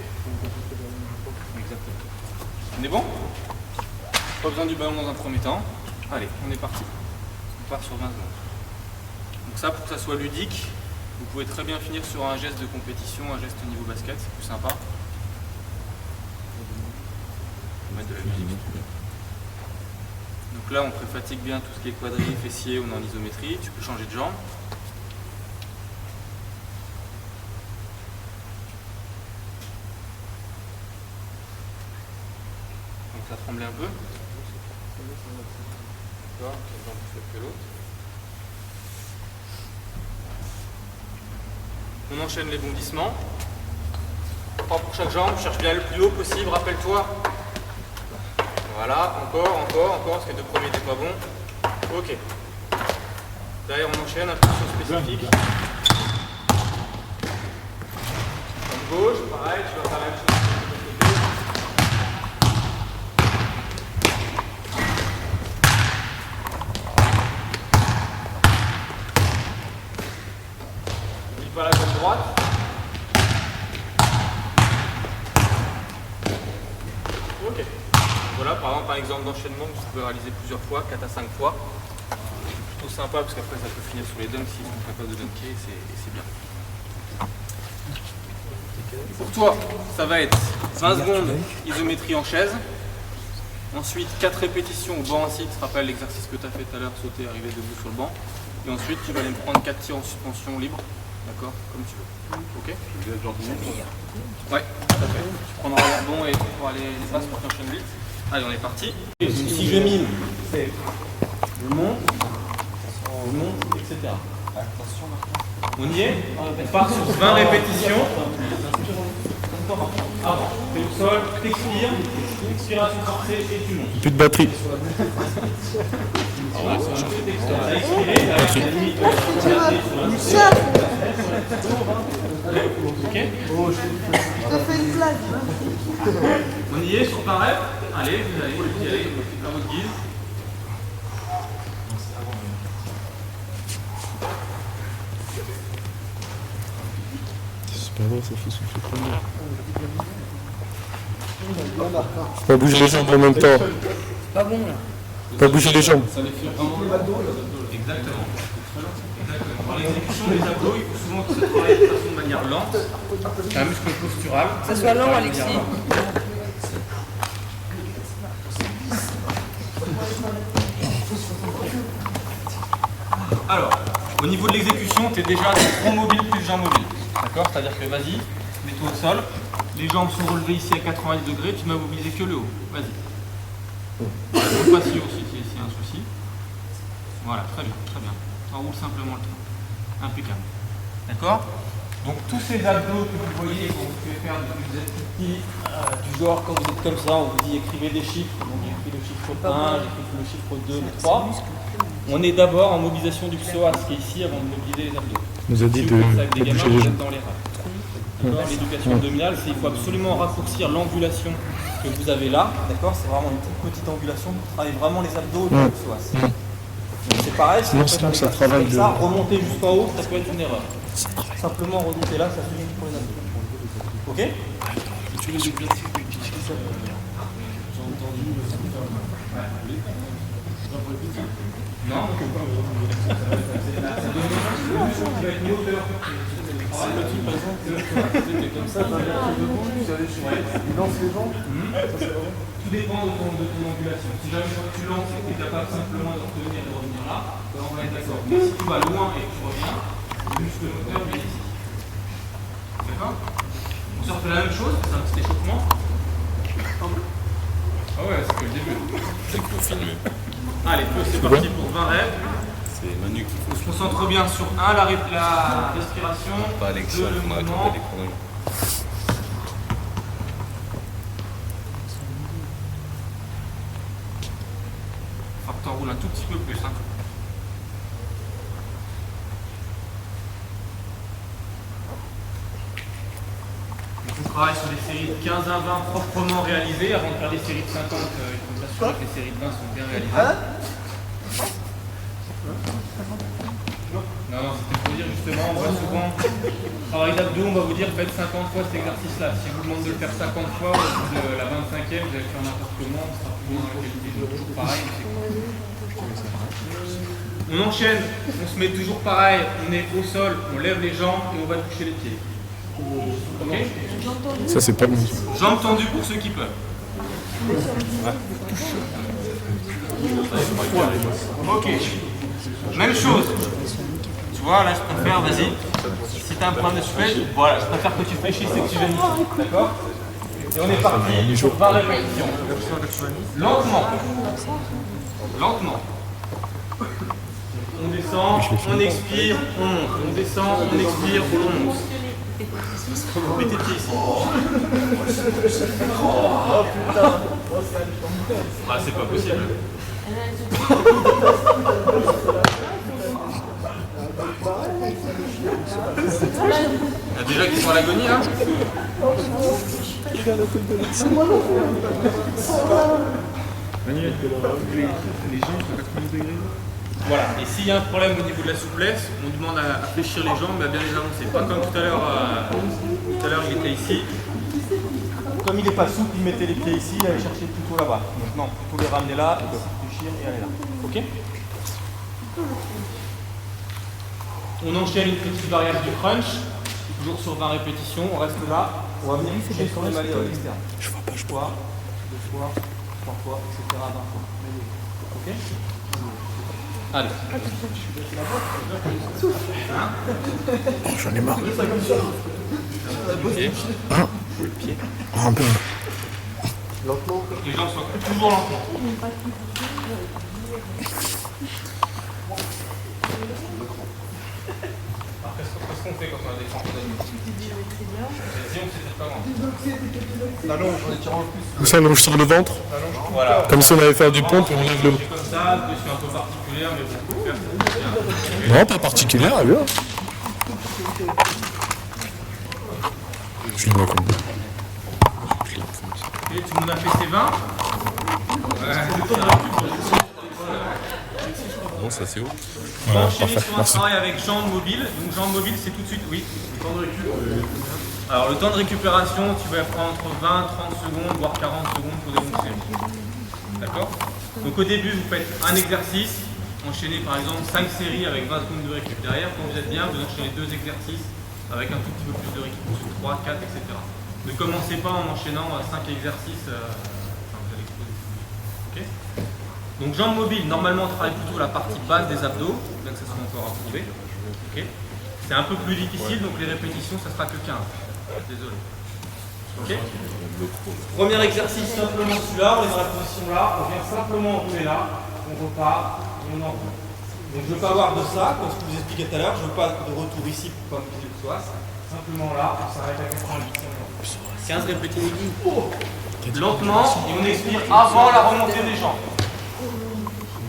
Speaker 1: On est bon? Pas besoin du ballon dans un premier temps. Allez, on est parti. On part sur 20 secondes. Donc ça, pour que ça soit ludique, vous pouvez très bien finir sur un geste de compétition, un geste niveau basket, c'est plus sympa. On va mettre de la musique. Donc là, on pré-fatigue bien tout ce qui est quadrille, fessier, on est en isométrie. Tu peux changer de jambe. Donc ça tremblait un peu. D'accord, quelle jambe plus faible que l'autre. On enchaîne les bondissements. 3 pour chaque jambe, cherche bien le plus haut possible, rappelle-toi. Voilà, encore, parce que les 2 premiers n'étaient pas bons. Ok. Derrière on enchaîne, impulsion spécifique. Comme gauche, pareil, tu vas faire la même chose. Pas la jambe droite. Ok. Voilà, par exemple, un exemple d'enchaînement que tu peux réaliser plusieurs fois, 4 à 5 fois. C'est plutôt sympa parce qu'après ça peut finir sur les dunks s'ils sont capables de dunker et c'est bien. Pour toi, ça va être 20 secondes isométrie en chaise. Ensuite, 4 répétitions au banc assis, tu te rappelles l'exercice que tu as fait tout à l'heure, sauter, arriver debout sur le banc. Et ensuite, tu vas aller me prendre 4 tirs en suspension libre, d'accord, comme tu veux. Ok? Ouais, tout à fait. Tu prendras le bon et tu feras les passes pour t'enchaîner vite. Allez, on est parti. Si je mime, c'est je monte, etc. On y est? On part sur 20 répétitions. Avant, t'es au sol, t'expires, expiration forcée et tu montes.
Speaker 2: Plus de batterie.
Speaker 1: Ok?
Speaker 5: Je te fais une blague.
Speaker 1: On y est sur pareil. Allez, vous y allez, à votre guise.
Speaker 2: C'est pas vrai, ça fait souffler trop bien. Faut pas bouger les jambes en même temps.
Speaker 5: Pas bon là.
Speaker 2: Pas bouger les jambes.
Speaker 1: Ça les fait vraiment les abdos. Exactement. Dans l'exécution des abdos, il faut souvent que ça travaille de façon de manière lente. C'est un muscle postural.
Speaker 5: Que ça soit lent, Alexis.
Speaker 1: Alors, au niveau de l'exécution, tu es déjà dans front mobile plus jambe mobile. D'accord? C'est-à-dire que vas-y, mets-toi au sol. Les jambes sont relevées ici à 90 degrés, tu n'as mobilisé que le haut. Vas-y. Le patio aussi, s'il y a un souci. Voilà, très bien, très bien. Enroule simplement le train. Impeccable. D'accord? Donc tous ces abdos que vous voyez, quand vous pouvez faire depuis que vous êtes petit, du genre quand vous êtes comme ça, on vous dit écrivez des chiffres. Donc j'écris le chiffre 1, j'écris le chiffre 2, 3. On est d'abord en mobilisation du psoas qui est ici avant de mobiliser les abdos.
Speaker 2: On nous a dit
Speaker 1: Si
Speaker 2: de
Speaker 1: vous faites ça avec des gamins,
Speaker 2: bouger les
Speaker 1: vous
Speaker 2: jambes.
Speaker 1: êtes dans les rats. D'accord? L'éducation abdominale, c'est qu'il faut absolument raccourcir l'angulation que vous avez là. D'accord? C'est vraiment une toute petite angulation pour travailler vraiment les abdos du psoas. Donc c'est pareil, si
Speaker 2: Sinon,
Speaker 1: vous faites
Speaker 2: ça
Speaker 1: un
Speaker 2: travaille
Speaker 1: exercice
Speaker 2: de-
Speaker 1: comme ça, remonter jusqu'en haut, ça peut être une erreur. Simplement remonter là, ça suffit pour les abdos. Ok? Non,
Speaker 3: Comme ça, t'as bien fait debout, tu allais chez il lance les jambes. Ça, c'est vrai.
Speaker 1: tout dépend de ton angulation. Si jamais tu lances et que tu es capable simplement de revenir et de revenir là, on va être d'accord. Mais si tu vas loin et que tu reviens, le muscle moteur il est ici. D'accord? On sort de la même chose, c'est un petit échauffement. Ah ouais, c'est que le début.
Speaker 4: C'est qu'il faut filmer.
Speaker 1: Allez, c'est parti pour 20 rêves.
Speaker 4: C'est Manu qu'il faut.
Speaker 1: On se concentre bien sur 1, la respiration,
Speaker 4: Pas
Speaker 1: 2,
Speaker 4: Alexia,
Speaker 1: le
Speaker 4: on a
Speaker 1: mouvement.
Speaker 4: les chronos.
Speaker 1: Faut que tu enroules un tout petit peu plus. Hein. Donc on travaille sur des séries de 15 à 20 proprement réalisées. Avant de faire des séries de 50, il faut s'assurer que les séries de 20 sont bien réalisées. Non, c'était pour dire justement, on voit souvent, travail d'abdos, on va vous dire faites 50 fois cet exercice-là. Si je vous demande de le faire 50 fois, au bout de la 25e, vous allez faire n'importe comment, on sera plus dans la qualité de toujours pareil. On enchaîne, on se met toujours pareil, on est au sol, on lève les jambes et on va toucher les pieds. Ok?
Speaker 2: Ça, c'est pas bon.
Speaker 1: Jambes tendues pour ceux qui peuvent. Ok. Même chose. Tu vois, là, je préfère, vas-y. Si tu as un problème de souplesse, voilà, je préfère que tu fléchisses et que tu viennes ici. D'accord? Et on est parti sur 20 répétitions. Lentement. Lentement. On descend, on expire, on monte. On descend, on expire, on monte. Mets tes pieds ici. Ah, c'est pas possible. Il y a déjà qui sont à l'agonie là. Voilà, et s'il y a un problème au niveau de la souplesse, on demande à fléchir les jambes et à bien les avancer. Pas comme tout à l'heure, il était ici. Comme il n'est pas souple, il mettait les pieds ici, il allait chercher plutôt là-bas. Donc non, plutôt les ramener là, fléchir et aller là. Ok? On enchaîne une petite variable du crunch, toujours sur 20 répétitions, on reste là, on va venir toucher sur les malléoles externes. Je vois pas, je vois. 2 fois, 3 fois, etc. 20 fois. Ok? Allez.
Speaker 2: J'en ai marre.
Speaker 1: Okay.
Speaker 2: Un peu.
Speaker 3: Lentement.
Speaker 1: Les jambes sont toujours lentement. Alors qu'est-ce qu'on fait quand on a des crampes Disons que c'était pas grand.
Speaker 3: Allonge, on étire en plus.
Speaker 2: Vous allonge sur le ventre,
Speaker 1: Voilà.
Speaker 2: comme si on allait faire du pompe et on lève le.
Speaker 1: Comme ça, je suis un peu particulière, mais bon, on peut faire ça.
Speaker 2: Non, pas particulière, elle est bien. Je le vois comme ça.
Speaker 1: Et tout le monde a fait ses 20.
Speaker 4: Non, ça c'est haut.
Speaker 1: On va enchaîner sur un travail avec jambes mobiles. Donc jambes mobiles, c'est tout de suite, oui. Alors le temps de récupération, tu vas prendre entre 20, 30 secondes, voire 40 secondes pour des longues séries. D'accord? Donc au début, vous faites un exercice, enchaînez par exemple 5 séries avec 20 secondes de récup. Derrière, quand vous êtes bien, vous enchaînez 2 exercices avec un tout petit peu plus de récup, 3, 4, etc. Ne commencez pas en enchaînant 5 exercices, vous allez exploser. Ok? Donc jambes mobiles, normalement on travaille plutôt la partie basse des abdos, bien que ça soit encore approuvé. Okay. C'est un peu plus difficile, donc les répétitions, ça sera que 15. Désolé. Okay. Premier exercice, simplement celui-là, on est dans la position là, on vient simplement enrouler là, on repart et on enroule. Donc je ne veux pas avoir de ça, comme ce que je vous expliquais tout à l'heure, je ne veux pas de retour ici pour pas me piler le psoas. Simplement là, on s'arrête à 88. 15 répétitions. Lentement, et on expire avant la remontée des jambes.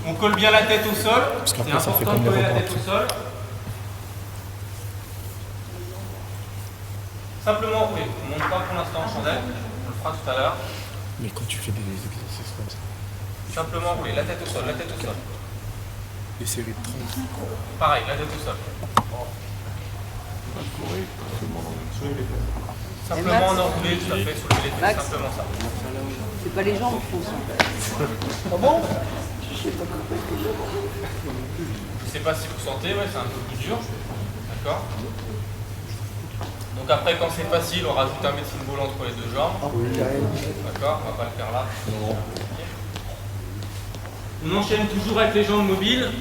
Speaker 1: On colle bien la tête au sol, c'est important de coller la tête au sol. Simplement, oui, on ne monte pas pour l'instant en chandelle, on le fera tout à l'heure.
Speaker 2: Mais quand tu fais des exercices comme ça.
Speaker 1: Simplement, oui, la tête au sol, la tête au sol.
Speaker 2: Les séries de 30.
Speaker 1: Pareil, la tête au sol. Simplement en enroulé, tout à fait, soulever les têtes,
Speaker 5: Max.
Speaker 1: simplement ça.
Speaker 5: C'est pas les jambes qu'il faut ça.
Speaker 1: Ah bon? Je sais pas si vous sentez, ouais, c'est un peu plus dur. D'accord? Donc après, quand c'est facile, on rajoute un medicine ball entre les deux jambes. D'accord? On va pas le faire là. On enchaîne toujours avec les jambes mobiles.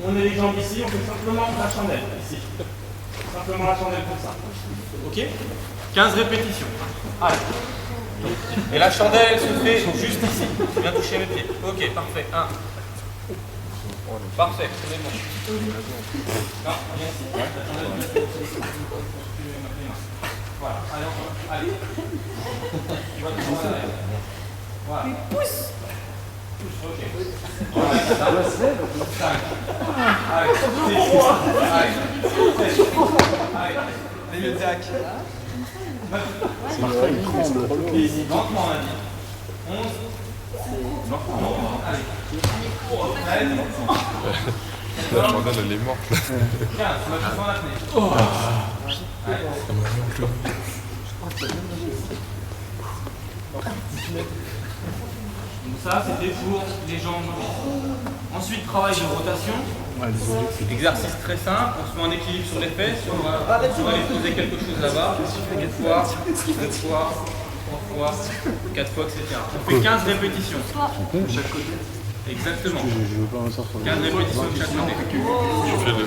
Speaker 1: On met les jambes ici, on fait simplement la chandelle, ici. Simplement la chandelle comme ça. Ok? 15 répétitions. Allez. Et la chandelle, elle se fait juste ici. Je viens toucher mes pieds. Ok, parfait. 1. Parfait, c'est bon. Non, viens ici. La chandelle, voilà, allez, encore. Allez. Voilà. Pousse. Ok. Voilà, ça. 5. Allez, 6. Allez. 7. Allez. Les le Zach.
Speaker 2: C'est parfait, il tremble.
Speaker 1: Lentement, on a dit. 11. Allez. 13.
Speaker 4: La chandelle elle est morte là.
Speaker 1: 15. On va tout en apnée. Allez. Donc ça, c'était pour les jambes mobiles. Ensuite, travail de rotation. Exercice très simple, on se met en équilibre sur les fesses, on va aller poser quelque chose là-bas, une fois, 2 fois, 3 fois, 4 fois, etc. On fait 15 répétitions.
Speaker 3: Chaque côté.
Speaker 1: Exactement.
Speaker 2: Je veux pas m'asseoir sur le
Speaker 1: 15 répétitions de chaque côté.
Speaker 4: Tu fais le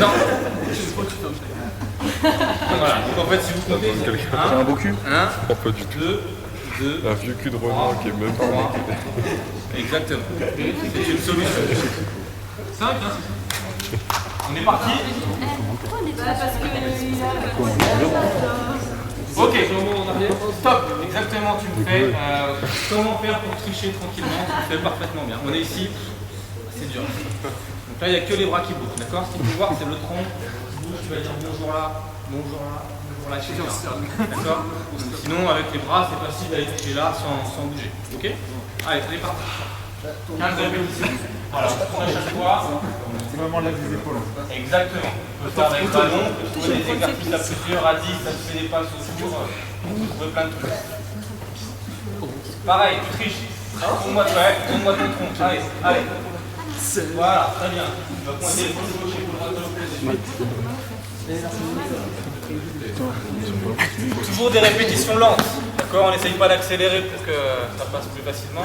Speaker 1: Non. Voilà, donc en fait si vous comptez,
Speaker 2: T'as un beau cul?
Speaker 1: 1,
Speaker 4: pas du tout.
Speaker 1: 2,
Speaker 4: Un vieux cul de Romain qui est même pas
Speaker 1: 3, exactement. C'est une solution. 5, hein, c'est ça. On est parti. Ok, stop, exactement, tu me fais comment faire pour tricher tranquillement, tu le fais parfaitement bien. On est ici, c'est dur. Donc là, il n'y a que les bras qui bougent, d'accord? Ce qu'il faut voir, c'est le tronc qui bouge, tu vas dire bonjour là, bonjour là, etc. D'accord? Sinon, avec les bras, c'est facile d'aller toucher là sans bouger. Ok? Allez, on est parti. 15 répétitions. Voilà, on tourne à chaque fois.
Speaker 3: C'est vraiment l'axe des épaules.
Speaker 1: Exactement. On peut faire avec le ballon, on peut trouver des exercices à plusieurs, à 10, ça se fait des passes autour, on peut trouver plein de trucs. Pareil, tu triches. Tourne-moi ton tronc. Allez, allez. Voilà, très bien. Tu vas pointer l'épaule gauche et l'épaule droite de l'opposé. Toujours des répétitions lentes. D'accord, on n'essaye pas d'accélérer pour que ça passe plus facilement.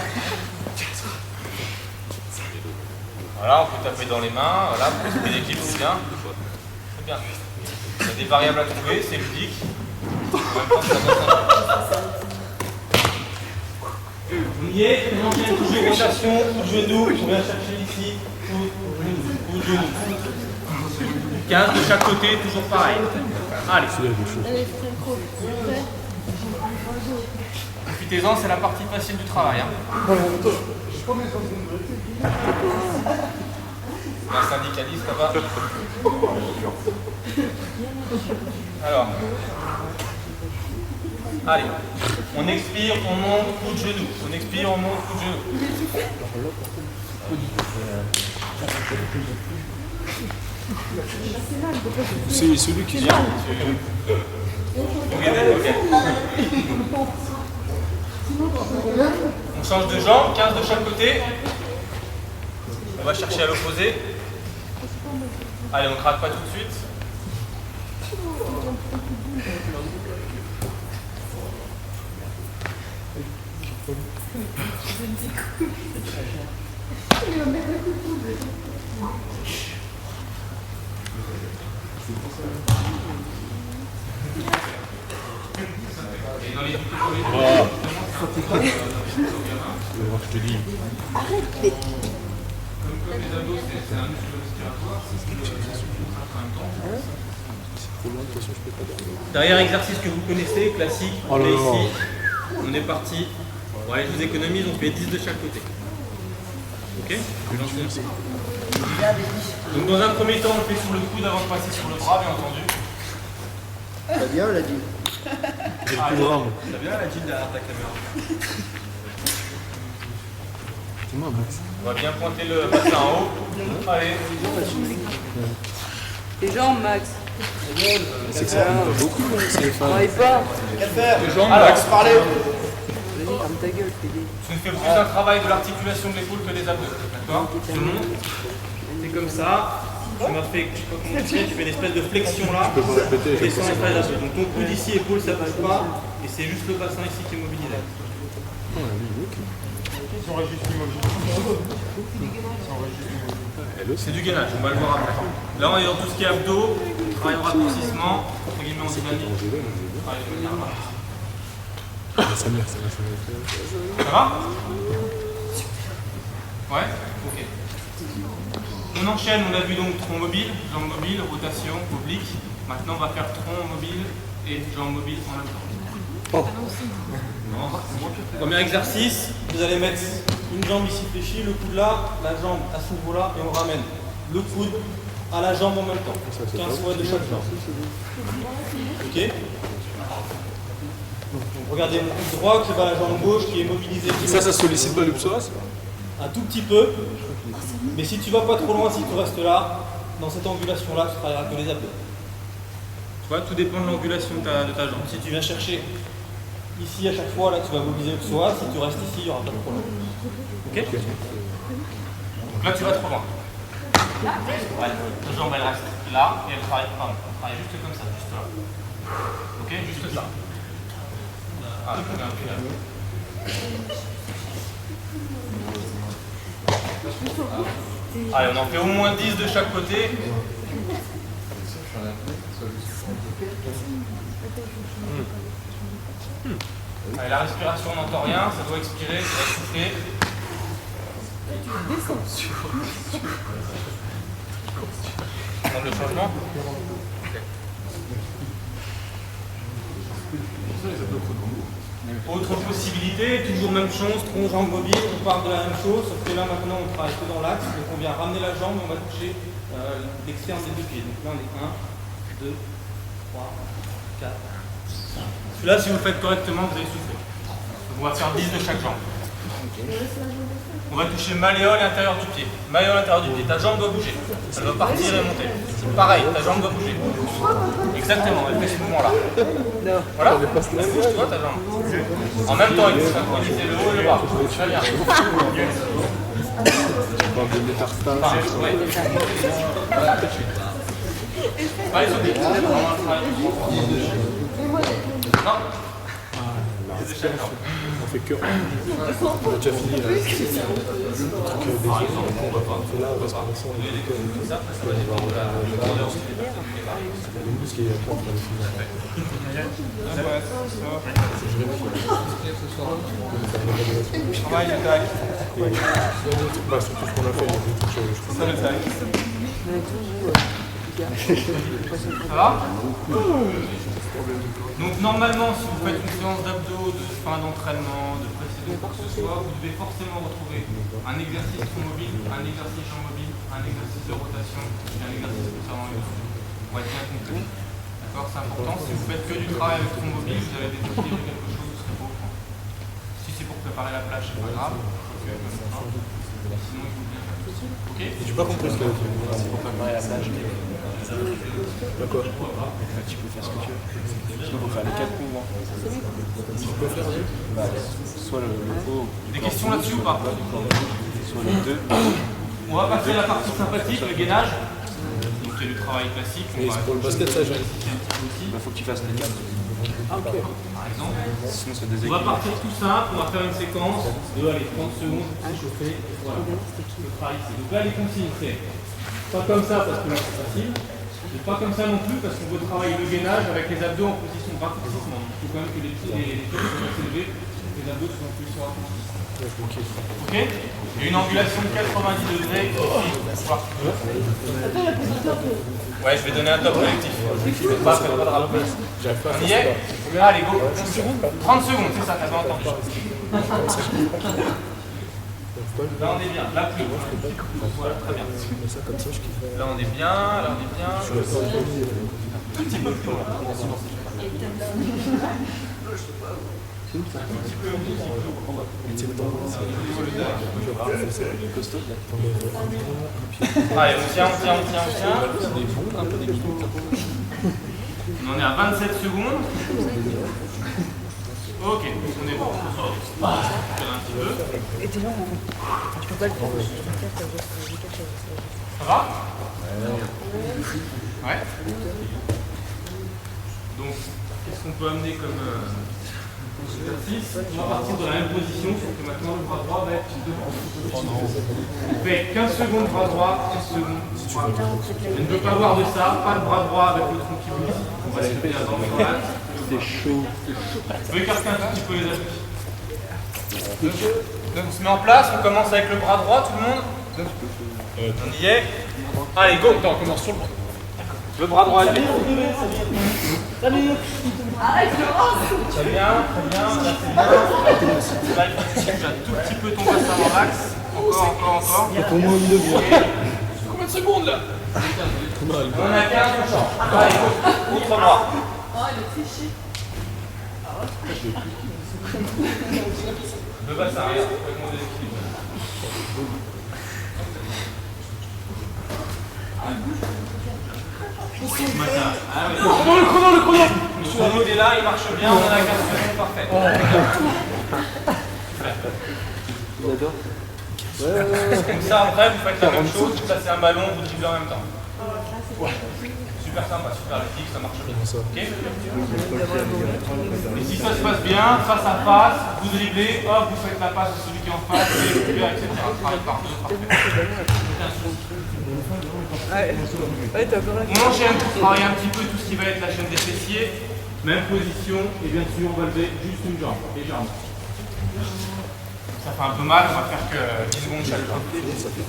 Speaker 1: Voilà, on peut taper dans les mains. Voilà, pour l'esprit d'équipe, c'est bien. C'est bien. Il y a des variables à trouver, c'est ludique. En même temps, ça donne on y est, on vient toujours rotation, coup de genou, on vient chercher ici, coup de genou. 15 de chaque côté, toujours pareil. Allez. Profitez-en, c'est la partie facile du travail. Hein. Un syndicaliste là-bas. Alors. Allez. On expire, on monte, coup de genou. On expire, on monte, coup de genou.
Speaker 2: C'est celui qui vient.
Speaker 1: On change de jambe, 15 de chaque côté. On va chercher à l'opposé. Allez, on ne craque pas tout de suite. Et dans les
Speaker 2: Je te dis.
Speaker 1: Comme les abdos, c'est un muscle respiratoire, c'est ce qui doit être en même temps. Derrière exercice que vous connaissez, classique, on est ici, on est parti. Bon, allez, je vous économise, on fait 10 de chaque côté. Ok? Donc dans un premier temps, on le fait sur le coude avant de passer sur le bras, bien entendu.
Speaker 7: T'as bien la dit.
Speaker 1: T'as bien la jean derrière ta caméra.
Speaker 2: C'est moi, Max.
Speaker 1: On va bien pointer le bassin en haut. Allez.
Speaker 5: Les jambes, Max.
Speaker 2: C'est que ça aide beaucoup, c'est
Speaker 5: Travaille pas.
Speaker 1: Les jambes, Max.
Speaker 7: Parlez.
Speaker 5: Vas-y, ferme ta gueule, PD.
Speaker 1: Je ne fais plus un travail de l'articulation de l'épaule que des abdos. D'accord? Je monte. C'est comme ça. Tu m'as fait, je sais pas comment dire, tu fais une espèce de flexion là.
Speaker 2: Je peux pas répéter,
Speaker 1: Tu descends les phrases abdos. Donc ton coude ici, épaule, ça bouge pas. Et c'est juste le bassin ici qui est mobilisé. C'est du gainage, on va le voir après. Là on est dans tout ce qui est abdos, travail en raccourcissement, entre guillemets en dynamique.
Speaker 2: Ça mère.
Speaker 1: Ça va? Ouais? Ok. On enchaîne, on a vu donc tronc mobile, jambe mobile, rotation, oblique. Maintenant on va faire tronc mobile et jambe mobile en même temps. Premier exercice, vous allez mettre une jambe ici fléchie, le coude là, la jambe à ce niveau-là et on ramène le coude à la jambe en même temps. 15 fois de chaque jambe. Ok? Donc, regardez mon coude droit qui va à la jambe gauche qui est mobilisée.
Speaker 2: Ça sollicite pas le psoas?
Speaker 1: Un tout petit peu. Mais si tu vas pas trop loin, si tu restes là, dans cette angulation-là, tu travailleras que les abdos. Tu vois, tout dépend de l'angulation de ta jambe. Si tu viens chercher ici à chaque fois, là tu vas mobiliser le psoas. Si tu restes ici, il n'y aura pas de problème. Ok? Donc là tu vas trop loin. Ouais, ta jambe elle reste là et elle travaille pas. Elle travaille juste comme ça, juste là. Ok? Juste ça. Ah, allez, on en fait au moins 10 de chaque côté. Allez, la respiration, on n'entend rien, ça doit expirer, ça va souffler. On le changement. Autre possibilité, toujours même chose, tronc, jambe mobile, on part de la même chose, sauf que là maintenant on travaille que dans l'axe, donc on vient ramener la jambe et on va toucher l'externe des deux pieds. Donc là on est 1, 2, 3, 4, 5. Celui-là si vous le faites correctement vous allez souffler. Donc on va faire 10 de chaque jambe. On va toucher malléole et intérieur du pied. Malléole intérieur du pied, ta jambe doit bouger. Elle doit partir et monter. Pareil, ta jambe doit bouger. Exactement, elle fait ce mouvement-là. Voilà, elle bouge, tu vois ta jambe. En même temps, il faut synchroniser le haut et le bas. Très bien. Pas les autres. Non.
Speaker 2: On fait que. On a déjà fini là. Le truc des autres. On fait là, respiration. On va une bouse qui est après, on va le finir.
Speaker 1: Travail de tac.
Speaker 2: Bah, surtout ce qu'on a fait, il y a des trucs, je
Speaker 1: C'est ça le tac.
Speaker 5: On a tout vu,
Speaker 1: Ça va? Donc normalement, si vous faites une séance d'abdos de fin d'entraînement, de précédent, quoi que ce soit, vous devez forcément retrouver un exercice tronc mobile, un exercice jambe mobile, un exercice de rotation et un exercice concernant les muscles. On va être bien complet. D'accord? C'est important. Si vous faites que du travail avec tronc mobile, vous avez déséquilibré quelque chose, vous serez pas au point. Si c'est pour préparer la plage, c'est pas grave. Sinon, il faut bien faire. Ok?
Speaker 2: j'ai pas compris ce que c'est pour préparer la plage. D'accord.
Speaker 6: Tu peux faire ce que tu veux. Sinon, il faut faire les 4 coups.
Speaker 2: Tu peux faire
Speaker 6: Soit le haut,
Speaker 1: Des questions là-dessus ou pas?
Speaker 6: soit les 2.
Speaker 1: On va passer à la partie sympathique, le gainage. Donc c'est du travail classique. On
Speaker 2: Et
Speaker 1: va
Speaker 2: c'est pour le basket, ça, j'ai.
Speaker 1: expliquer un petit peu aussi,
Speaker 6: Il faut que tu fasses les 4.
Speaker 1: par exemple.
Speaker 6: Sinon, c'est
Speaker 1: On
Speaker 6: des
Speaker 1: va partir tout simple, on va faire une séquence de allez, 30 secondes pour s'échauffer. Voilà. Le travail ici. Donc là, les consignes, c'est pas comme ça parce que là c'est facile, et pas comme ça non plus parce qu'on veut travailler le gainage avec les abdos en position de raccourcissement. Il faut quand même que les pieds soient assez élevés, que les abdos soient en position raccourcissement. Ok? Il y a une angulation de 90 degrés. Ouais, je vais donner un top collectif. Pas de rappel. On y est? Allez, go. 30 secondes, c'est ça, t'as pas entendu. Là on est bien, là plus. Voilà, très bien. Là on est bien, là on est bien. Un petit peu plus loin. Allez, on tient. On en est à 27 secondes. Ok, on est bon. On va faire un petit peu.
Speaker 5: Et t'es long, tu peux pas le faire.
Speaker 1: Ça va? Ouais. Donc, qu'est-ce qu'on peut amener comme exercice? On va partir de la même position, sauf que maintenant le bras droit va être devant. On fait 15 secondes bras droit, 15 secondes bras droit. Je ne veux pas voir de ça, pas de bras droit avec le tronc qui bouge. On va se faire dans le bras.
Speaker 6: C'est chaud.
Speaker 1: Je veux écarter un petit peu les appuis. Donc on se met en place, on commence avec le bras droit, tout le monde. On y est. Allez, go. Attends, on commence sur le bras. Le bras droit à lui. Salut. Arrête, très bien, là c'est bien. Là il faut que tu bouges un tout petit peu ton bassin en max. Encore.
Speaker 2: Pour moi, une demi-heure.
Speaker 1: Combien de secondes là? On a 15 de champ. Allez, go. Autre bras.
Speaker 8: Oh, il est fiché.
Speaker 1: Le bassin, regarde, complètement déséquilibré. Le chrono. Le chrono il est là, il marche bien, on a 15 secondes, parfait. Comme ça, après, vous faites la même chose, vous passez un ballon, vous driblez en même temps. Super sympa, super éthique, ça marche bien. Ok? Et si ça se passe bien, face à face, vous dribblez, hop, vous faites la passe à celui qui est en face, et récupère, etc. Travail par deux, on enchaîne pour travailler un petit peu tout ce qui va être la chaîne des fessiers. Même position, et bien sûr, on va lever juste une jambe, légèrement. Ça fait un peu mal, on va faire que 10 secondes chaque fois.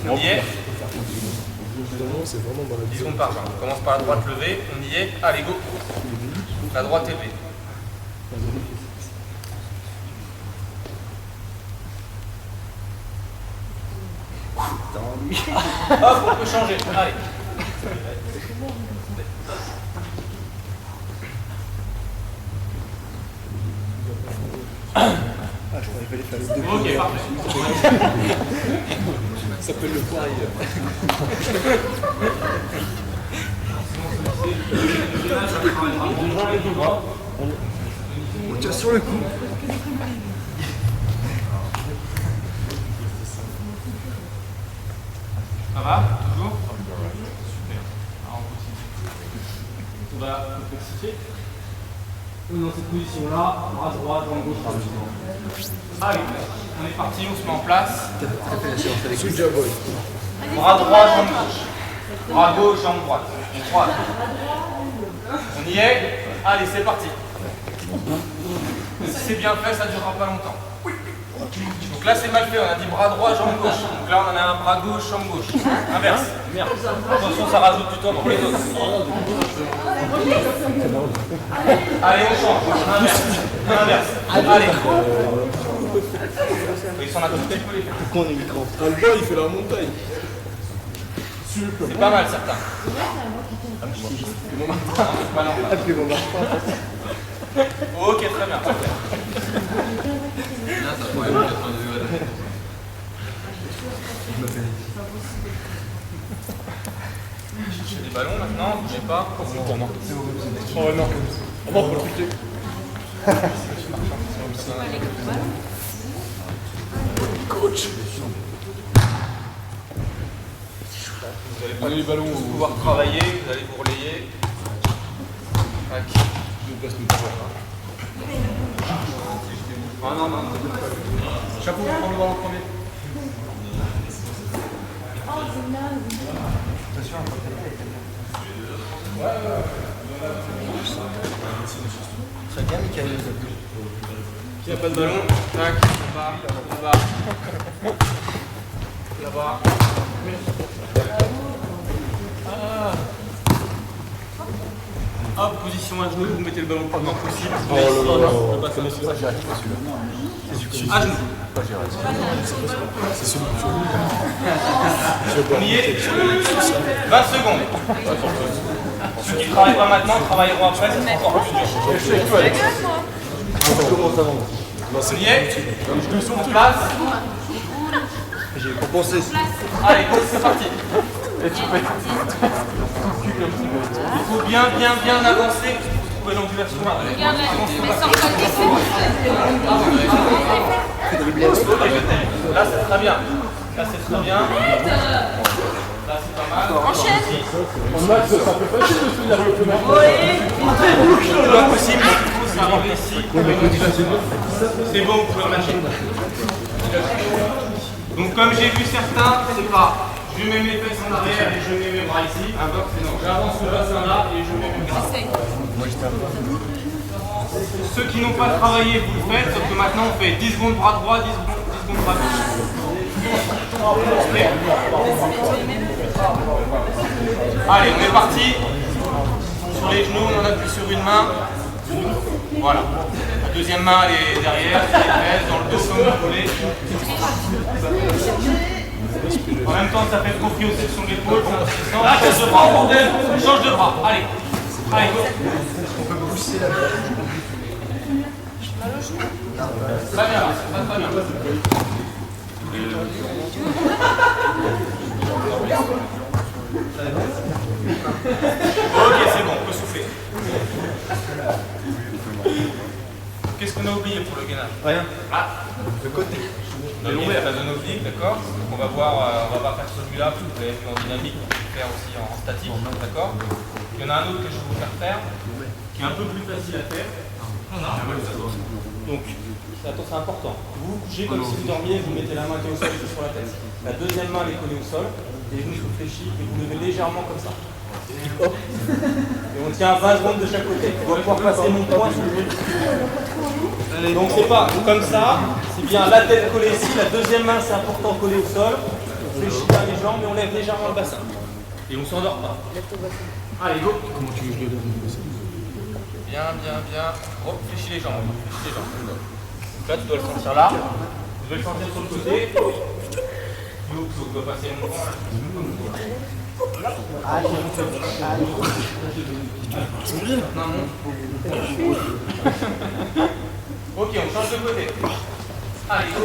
Speaker 1: On y est? 10 secondes par jambe. On commence par la droite levée, on y est. Allez, go. La droite élevée. Hop, on peut changer. Allez. Ok, parfait.
Speaker 2: Ça s'appelle le poirier.
Speaker 7: On tient sur le coup.
Speaker 1: Ça va? Toujours? Super. Alors on continue. On va complexifier. Dans cette position-là, bras droit, jambe gauche. Allez, on est parti, on se met en place. Bras droit, jambe gauche. Bras gauche, jambe droite. Droite. On y est. Allez, c'est parti. Si c'est bien fait, ça ne durera pas longtemps. Donc là, c'est mal fait. On a dit bras droit, jambe gauche. Donc là, on en a un bras gauche, jambe gauche. Inverse. Merde. Attention, ça rajoute du temps pour les autres. Allez, on change. Inverse. Allez. Ils sont là tout petit peu les faire.
Speaker 2: Pourquoi on est micro? Alba, il fait la montagne.
Speaker 1: C'est pas mal, certains. Pas non. Ok, très bien. J'ai des ballons maintenant, je sais pas.
Speaker 2: Oh non. Oh non. On va le piquer. Coach.
Speaker 1: Vous allez pouvoir travailler, vous allez vous relayer. Tac. Ah non. Chapeau, prends le ballon premier.
Speaker 7: Très bien, Michael.
Speaker 1: Qui n'a pas de ballon? Tac, là-bas. Là-bas. Hop, position à genoux, vous mettez le ballon le plus loin possible.
Speaker 2: Oh là là.
Speaker 1: À genoux.
Speaker 2: C'est celui que
Speaker 1: On y est. 20 secondes. Ceux qui ne travaillent pas maintenant travailleront après, c'est encore plus dur. On y est. En place.
Speaker 7: J'ai compensé.
Speaker 1: Allez, c'est parti. Il faut bien avancer pour trouver l'ondulation. Là, c'est très bien. Là, c'est très bien. Là, c'est pas mal.
Speaker 8: Enchaîne.
Speaker 2: En maths, c'est un peu facile de finir le premier.
Speaker 1: C'est pas possible, il faut s'arriver ici. C'est bon, vous pouvez relâcher. Donc, comme j'ai vu certains, c'est pas je mets mes fesses en arrière et je mets mes bras ici. J'avance le bassin là et je mets mes bras. Ceux qui n'ont pas travaillé, vous le faites, sauf que maintenant on fait 10 secondes bras droit, 10 secondes bras gauche. Allez, on est parti. Sur les genoux, on appuie sur une main. Voilà. La deuxième main, elle est derrière, sur les fesses, dans le dos comme vous voulez. En même temps, ça fait proprioception de l'épaule, c'est intéressant. Ah, change de bras, bordel. Change de bras. Allez. Allez, go. On peut pousser la main. Très bien, très bien. Ok, c'est bon, on peut souffler. Qu'est-ce qu'on a oublié pour le gainage? Rien. Ah, le côté. On a oublié la base de nos obliques, d'accord? On va voir, on va pas faire celui-là, parce que vous l'avez vu en dynamique, on peut le faire aussi en statique, d'accord? Il y en a un autre que je vais vous faire faire, qui est un peu plus facile à faire. Donc, c'est important. Vous vous couchez comme si vous dormiez, vous mettez la main qui est au sol et sur la tête. La deuxième main, elle est collée au sol, les genoux sont fléchis et vous levez légèrement comme ça. Hop. Et on tient 20 secondes de chaque côté. On va pouvoir passer mon poing sur le genou. Donc c'est pas comme ça, c'est bien la tête collée ici, la deuxième main c'est important collée au sol. On fléchit bien les jambes et on lève légèrement le bassin. Et on s'endort pas. Allez, go.
Speaker 2: Comment tu veux que je le donne?
Speaker 1: Bien. Oh, fléchis les jambes. Donc là, tu dois le sentir là. Tu dois le sentir sur le côté. Tu dois passer mon poing. Ok, on change de côté. Allez, go.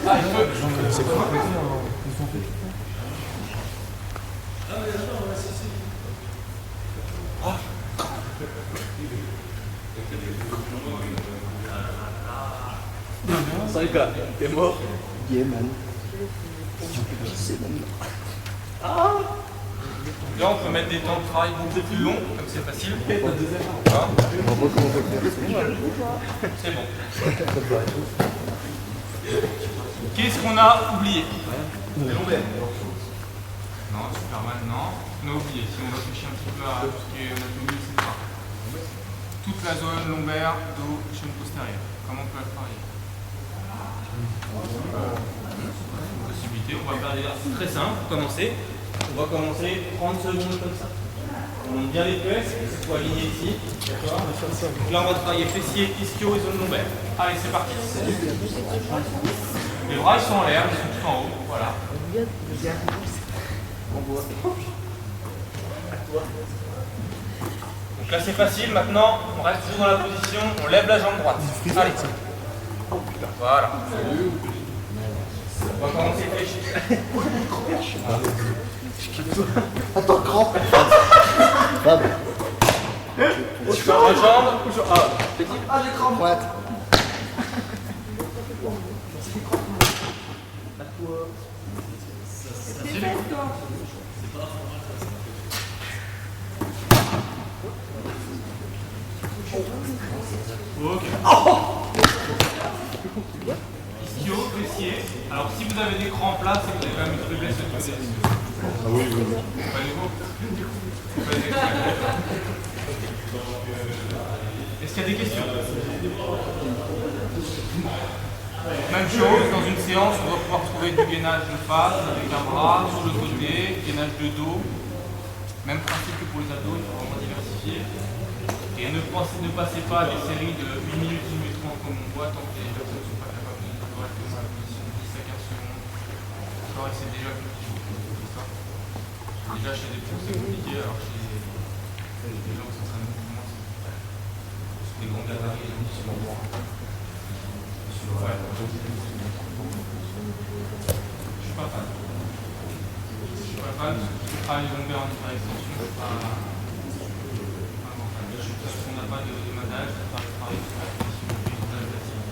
Speaker 1: Allez, feu.
Speaker 7: Ça y est, t'es mort. Yeah, man.
Speaker 1: Là, on peut mettre des temps de travail beaucoup plus longs, comme c'est facile. Voilà. C'est bon. Qu'est-ce qu'on a oublié? Les lombaires. Non, super mal, non. On a oublié. Si on réfléchit un petit peu à tout ce qui est anatomie, etc. Toute la zone lombaire, dos, chaîne postérieure. Comment on peut la travailler? Possibilité. On va faire des exercices très simples pour commencer. On va commencer 30 secondes comme ça. On monte bien les fesses, il faut aligner ici. D'accord. Là, on va travailler fessier, ischio et zone lombaire. Allez, c'est parti. Les bras ils sont en l'air, ils sont tout en haut. Voilà. Donc là, c'est facile. Maintenant, on reste toujours dans la position. On lève la jambe droite. Allez. Voilà. On va commencer à fléchir.
Speaker 7: Attends, grand.
Speaker 1: Sur la jambe.
Speaker 7: Ah, l'écran droite.
Speaker 1: Ok. Ischio, fessier. Alors si vous avez des crans en place, c'est que vous avez quand même une faiblesse au niveau des ischios.
Speaker 4: Ah oui, oui.
Speaker 1: Pas les mots. Pas les extraits. Est-ce qu'il y a des questions? Même chose, dans une séance, on va pouvoir trouver du gainage de face avec un bras sur le côté, gainage de dos. Même principe que pour les abdos, il faut vraiment diversifier. Et ne passez pas des séries de 8 minutes, 1 minute 30 comme on voit, tant que les personnes ne sont pas capables de correctement la position de 10 à 15 secondes. D'accord, et c'est déjà compliqué. Déjà chez des pros c'est compliqué, alors chez des gens qui s'entraînent beaucoup moins, c'est des grands gabarits. Ouais. Je suis pas fan. Je suis pas fan parce que je travaille les longueurs en hyper-extension, c'est pas vraiment fan. Parce qu'on n'a pas de manage, on travaille sur la position du visage de la cible.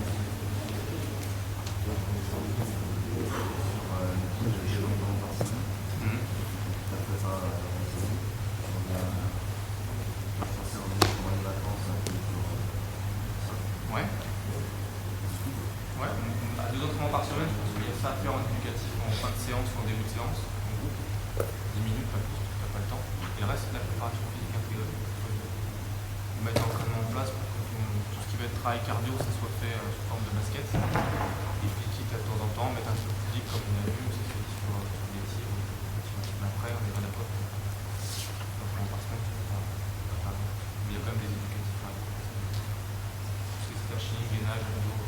Speaker 1: Ouais. Ouais, à 2 entraînements par semaine, je pense qu'il y a ça à faire en éducatif, en fin de séance ou en début de séance, en groupe. 10 minutes, pas plus, tu n'as pas le temps. Et le reste, c'est de la préparation physique intégrée. On met l'entraînement en place pour que tout ce qui va être travail cardio, ça soit fait sous forme de basket. Et puis, de temps en temps, mettre un peu physique comme on a vu, ça se fait sur des tirs. Mais après, on n'est pas d'accord. L'entraînement par semaine, mais il y a quand même des éducatifs. Tout ce qui est stashing, gainage, abdos.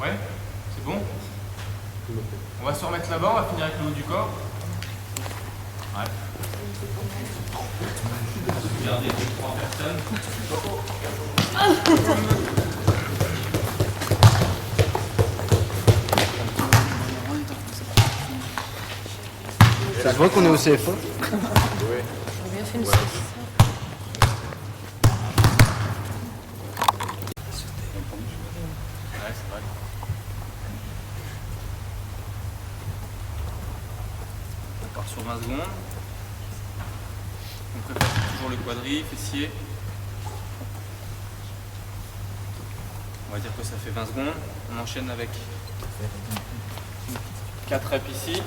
Speaker 1: Ouais, c'est bon? On va se remettre là-bas, on va finir avec le haut du corps. Ouais. Regardez 2-3 personnes.
Speaker 7: Ça se voit qu'on est au CFA.
Speaker 5: On a bien fait une sieste.
Speaker 1: Ouais, c'est vrai. On part sur 20 secondes. On prépare toujours le quadri, fessier. On va dire que ça fait 20 secondes. On enchaîne avec 4 reps ici. Tu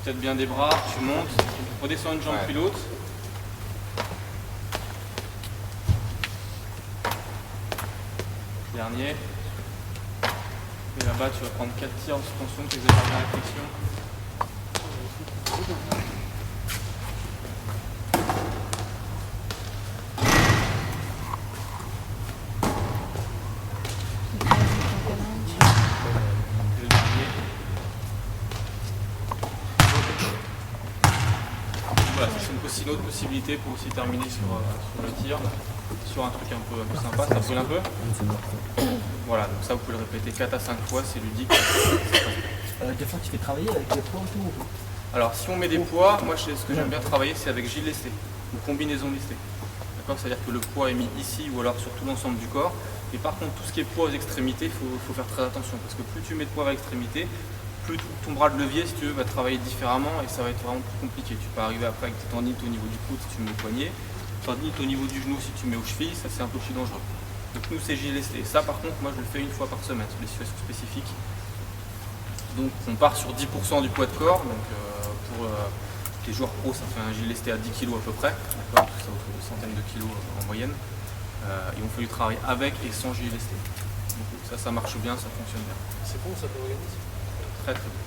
Speaker 1: têtes bien des bras, tu montes, redescends une jambe puis l'autre. Dernier. Et là-bas, tu vas prendre 4 tirs en suspension, tu exagères bien la flexion. Et le dernier. Voilà, c'est une autre possibilité pour aussi terminer sur le tir, sur un truc un peu sympa, ça brûle un peu. Voilà, donc ça vous pouvez le répéter 4 à 5 fois, c'est ludique.
Speaker 7: Des fois tu fais travailler avec des poids et tout.
Speaker 1: Alors si on met des poids, moi ce que j'aime bien travailler c'est avec gilet lesté, ou combinaison lestée. D'accord, c'est-à-dire que le poids est mis ici ou alors sur tout l'ensemble du corps. Et par contre tout ce qui est poids aux extrémités, il faut faire très attention parce que plus tu mets de poids à l'extrémité, plus ton bras de levier, si tu veux, va travailler différemment et ça va être vraiment plus compliqué. Tu peux arriver après avec tes tendinites au niveau du coude si tu mets au poignet, tendinites au niveau du genou si tu mets aux chevilles, ça c'est un peu plus dangereux. Donc nous c'est JLST. Ça par contre, moi je le fais une fois par semaine sur des situations spécifiques. Donc on part sur 10% du poids de corps, donc pour les joueurs pros ça fait un JLST à 10 kg à peu près, d'accord, tout ça autour de centaines de kilos en moyenne. Et on fait du travail avec et sans JLST. Donc ça marche bien, ça fonctionne bien.
Speaker 3: C'est bon, ça t'organise?
Speaker 1: Très très bien,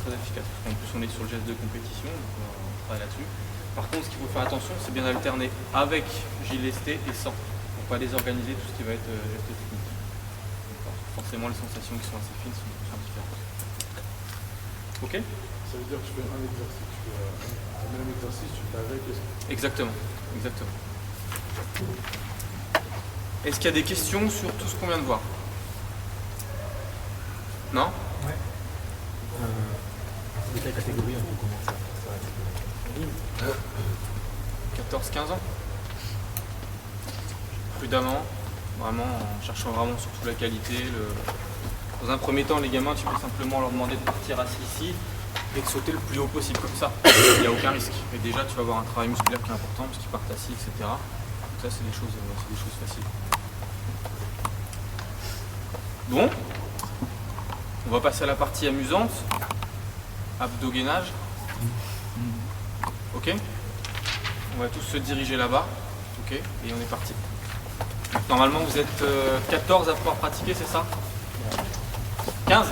Speaker 1: très efficace. En plus on est sur le geste de compétition, donc on travaille là-dessus. Par contre ce qu'il faut faire attention, c'est bien d'alterner avec JLST et sans, pour ne pas désorganiser tout ce qui va être geste technique. Forcément les sensations qui sont assez fines sont différentes. Ok?
Speaker 3: Ça veut dire que tu fais un exercice, tu fais un même exercice, tu fais avec et sans.
Speaker 1: Exactement, exactement. Est-ce qu'il y a des questions sur tout ce qu'on vient de voir? Non?
Speaker 7: Ouais. De quelle catégorie on peut commencer?
Speaker 1: 14-15 ans. Prudemment, vraiment, en cherchant vraiment surtout la qualité. Dans un premier temps, les gamins, tu peux simplement leur demander de partir assis ici et de sauter le plus haut possible comme ça. Il n'y a aucun risque. Et déjà, tu vas avoir un travail musculaire qui est important parce qu'ils partent assis, etc. Donc ça, c'est des choses faciles. Bon, on va passer à la partie amusante. Abdos-gainage. Ok? On va tous se diriger là-bas. Ok? Et on est parti. Normalement, vous êtes 14 à pouvoir pratiquer, c'est ça? 15?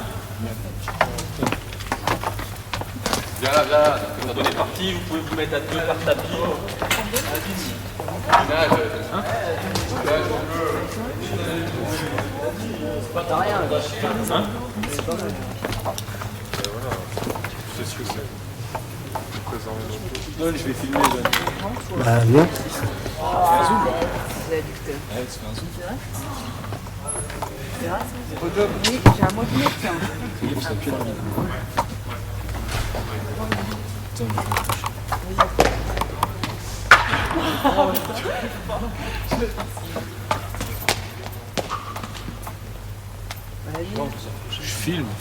Speaker 1: Viens là. On est parti, vous pouvez vous mettre à 2 par tapis.
Speaker 7: T'as rien, là.
Speaker 1: Hein?
Speaker 7: C'est pas mal.
Speaker 4: Tu sais ce que c'est.
Speaker 3: Don, je vais filmer, Don.
Speaker 2: Bah non.
Speaker 5: C'est addicteur.
Speaker 3: Ouais, tu fais un zoom.
Speaker 5: C'est vrai? C'est vrai? Oui, j'ai un mot de mettre, tiens.
Speaker 3: Philippe, ça pue la mine.
Speaker 5: Vas-y.
Speaker 3: Je filme.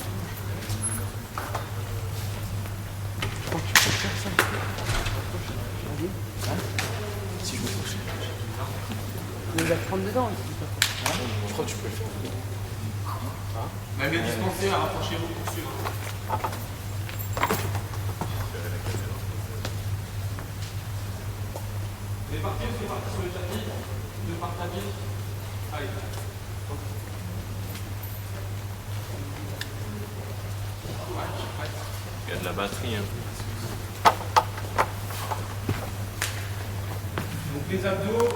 Speaker 3: Si je me touche.
Speaker 5: Il va te prendre dedans.
Speaker 3: Je crois que tu peux le faire.
Speaker 1: Même les dispensaires, rapprochez-vous pour suivre. On est parti sur le tapis, 2 par tapis. Allez.
Speaker 4: Il y a de la batterie. Hein.
Speaker 1: Donc les abdos,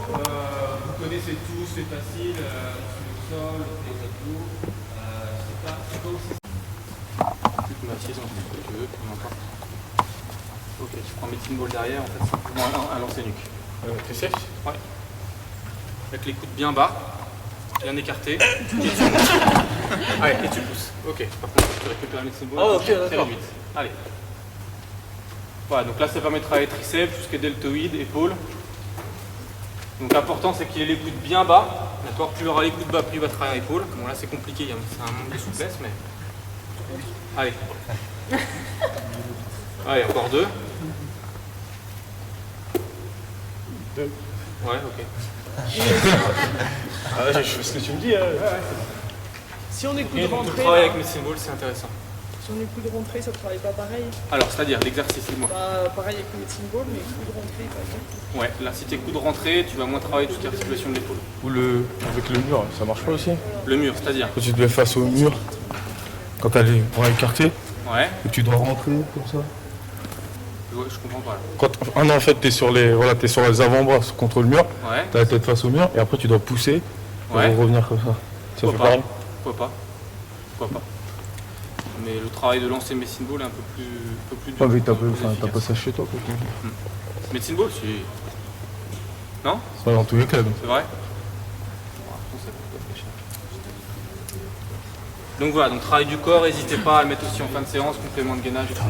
Speaker 1: vous connaissez tous, c'est facile, sur le sol, les abdos, c'est pas aussi. Tu peux m'assieds si tu veux, n'importe. Ok, tu prends médecine ball derrière, en fait simplement un lancer nuque. T'es sec? Ouais. Avec les coudes bien bas, bien écartés. Ouais, et tu pousses. Ok, par contre tu récupères la médecine ball.
Speaker 3: Ah ok,
Speaker 1: très
Speaker 3: d'accord.
Speaker 1: vite. Allez. Voilà, donc là ça permet de travailler triceps, tout ce qui est deltoïde, épaules. Donc l'important c'est qu'il ait les coudes bien bas, d'accord. Plus il aura les coudes bas, plus il va travailler à épaule. Bon là c'est compliqué, c'est un manque de souplesse, mais. Allez. Allez, encore 2. Ouais, ok.
Speaker 3: Ah ouais, je fais ce que tu me dis.
Speaker 8: Si on est coup
Speaker 1: Et
Speaker 8: de
Speaker 1: donc le
Speaker 8: rentrée,
Speaker 1: travail
Speaker 8: là,
Speaker 1: avec médecine ball c'est intéressant.
Speaker 8: si on est coup de rentrée, ça travaille pas pareil.
Speaker 1: Alors c'est-à-dire l'exercice, dis-moi.
Speaker 8: Bah, pareil avec le médecine ball, mais coup de rentrée, par exemple.
Speaker 1: Ouais, là si t'es coup de rentrée, tu vas moins travailler toute l'articulation de l'épaule.
Speaker 2: Ou avec le mur, ça marche pas aussi?
Speaker 1: Le mur, c'est-à-dire.
Speaker 2: Quand tu te mets face au mur, quand t'as les bras écartés,
Speaker 1: Ouais,
Speaker 2: et tu dois rentrer comme ça.
Speaker 1: je comprends pas là.
Speaker 2: Ah non, en fait, t'es sur les avant-bras contre le mur,
Speaker 1: Ouais,
Speaker 2: t'as la tête face au mur, et après tu dois pousser pour
Speaker 1: Ouais.
Speaker 2: revenir comme ça. Ça
Speaker 1: Pourquoi
Speaker 2: fait
Speaker 1: pas.
Speaker 2: pareil?
Speaker 1: Pourquoi pas. Pourquoi pas. Mais le travail de lancer médecine ball est un peu plus dur.
Speaker 2: Ouais, mais
Speaker 1: un peu plus
Speaker 2: t'as pas
Speaker 1: efficace.
Speaker 2: ça chez toi, quoi.
Speaker 1: Médecine ball, si. Non?
Speaker 2: C'est pas dans tous les cas, donc.
Speaker 1: C'est vrai? Bon, après, ça coûte pas très cher. Donc voilà, donc travail du corps, n'hésitez pas à le mettre aussi en fin de séance, complément de gainage, etc.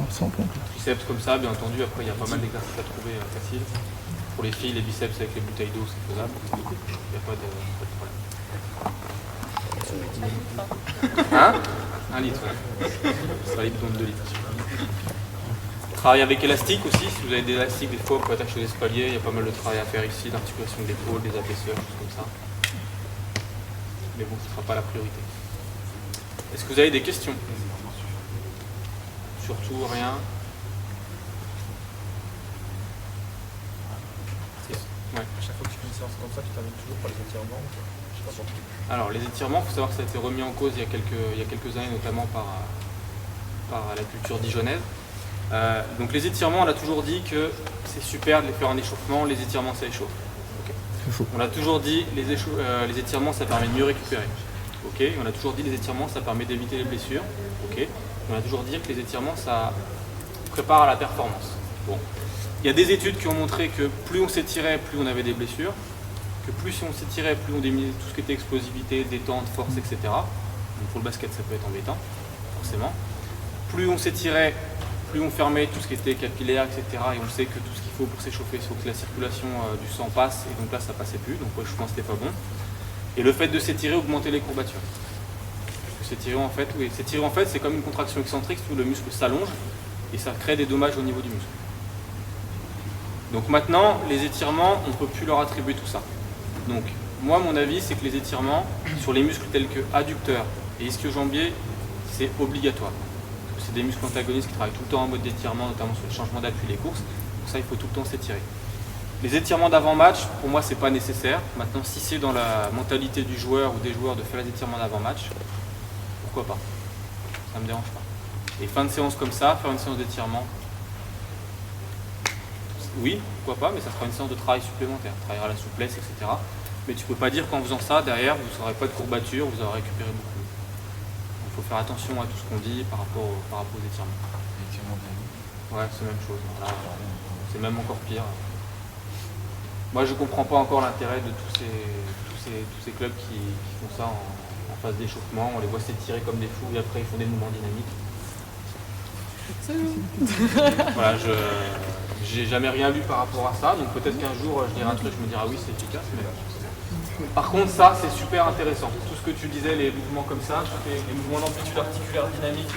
Speaker 2: Sans pompe.
Speaker 1: Triceps comme ça, bien entendu, après il y a pas mal d'exercices à trouver faciles. Pour les filles, les biceps avec les bouteilles d'eau, c'est faisable. Il n'y a pas de problème. Hein? 1 litre, ouais. Ça litre, donc 2 litres. Travail avec élastique aussi, si vous avez des élastiques, des fois pour attacher aux espaliers, il y a pas mal de travail à faire ici, l'articulation de l'épaule, des épaisseurs, choses comme ça. Mais bon, ce ne sera pas la priorité. Est-ce que vous avez des questions? Surtout rien. Ouais.
Speaker 6: À chaque fois que tu fais une séance comme ça, tu termines toujours par les étirements. Je sais pas pourquoi.
Speaker 1: Alors les étirements, il faut savoir que ça a été remis en cause il y a quelques années, notamment par la culture dijonnaise. Donc les étirements, on a toujours dit que c'est super de les faire en échauffement, les étirements ça échauffe. Okay. On a toujours dit les étirements ça permet de mieux récupérer. Okay. On a toujours dit les étirements ça permet d'éviter les blessures. Okay. On a toujours dit que les étirements ça prépare à la performance. Bon. Il y a des études qui ont montré que plus on s'étirait, plus on avait des blessures, que plus on s'étirait, plus on diminuait tout ce qui était explosivité, détente, force, etc. Donc pour le basket ça peut être embêtant, forcément. Plus on s'étirait, plus on fermait tout ce qui était capillaire, etc. Et on sait que tout ce qu'il faut pour s'échauffer, il faut que la circulation du sang passe, et donc là ça passait plus, donc l'échauffement c'était pas bon. Et le fait de s'étirer augmentait les courbatures. S'étirer en fait, oui, s'étirer en fait c'est comme une contraction excentrique où le muscle s'allonge et ça crée des dommages au niveau du muscle. Donc maintenant, les étirements, on ne peut plus leur attribuer tout ça. Donc moi mon avis c'est que les étirements sur les muscles tels que adducteurs et ischio-jambier, c'est obligatoire. C'est des muscles antagonistes qui travaillent tout le temps en mode d'étirement, notamment sur le changement d'appui, les courses. Donc ça, il faut tout le temps s'étirer. Les étirements d'avant-match, pour moi, c'est pas nécessaire. Maintenant, si c'est dans la mentalité du joueur ou des joueurs de faire les étirements d'avant-match, pourquoi pas? Ça me dérange pas. Et fin de séance comme ça, faire une séance d'étirement, oui, pourquoi pas, mais ça sera une séance de travail supplémentaire. On travaillera la souplesse, etc. Mais tu peux pas dire qu'en faisant ça, derrière, vous n'aurez pas de courbature, vous aurez récupéré beaucoup. Il faut faire attention à tout ce qu'on dit par rapport aux étirements. Ouais, c'est la même chose. Voilà. C'est même encore pire. Moi, je comprends pas encore l'intérêt de tous ces clubs qui font ça en phase d'échauffement. On les voit s'étirer comme des fous et après ils font des mouvements dynamiques. Voilà, j'ai jamais rien vu par rapport à ça. Donc peut-être qu'un jour je dirai un truc, je me dirai ah oui c'est efficace. Mais... Par contre, ça, c'est super intéressant. Tout ce que tu disais, les mouvements comme ça, les mouvements d'amplitude articulaire dynamique,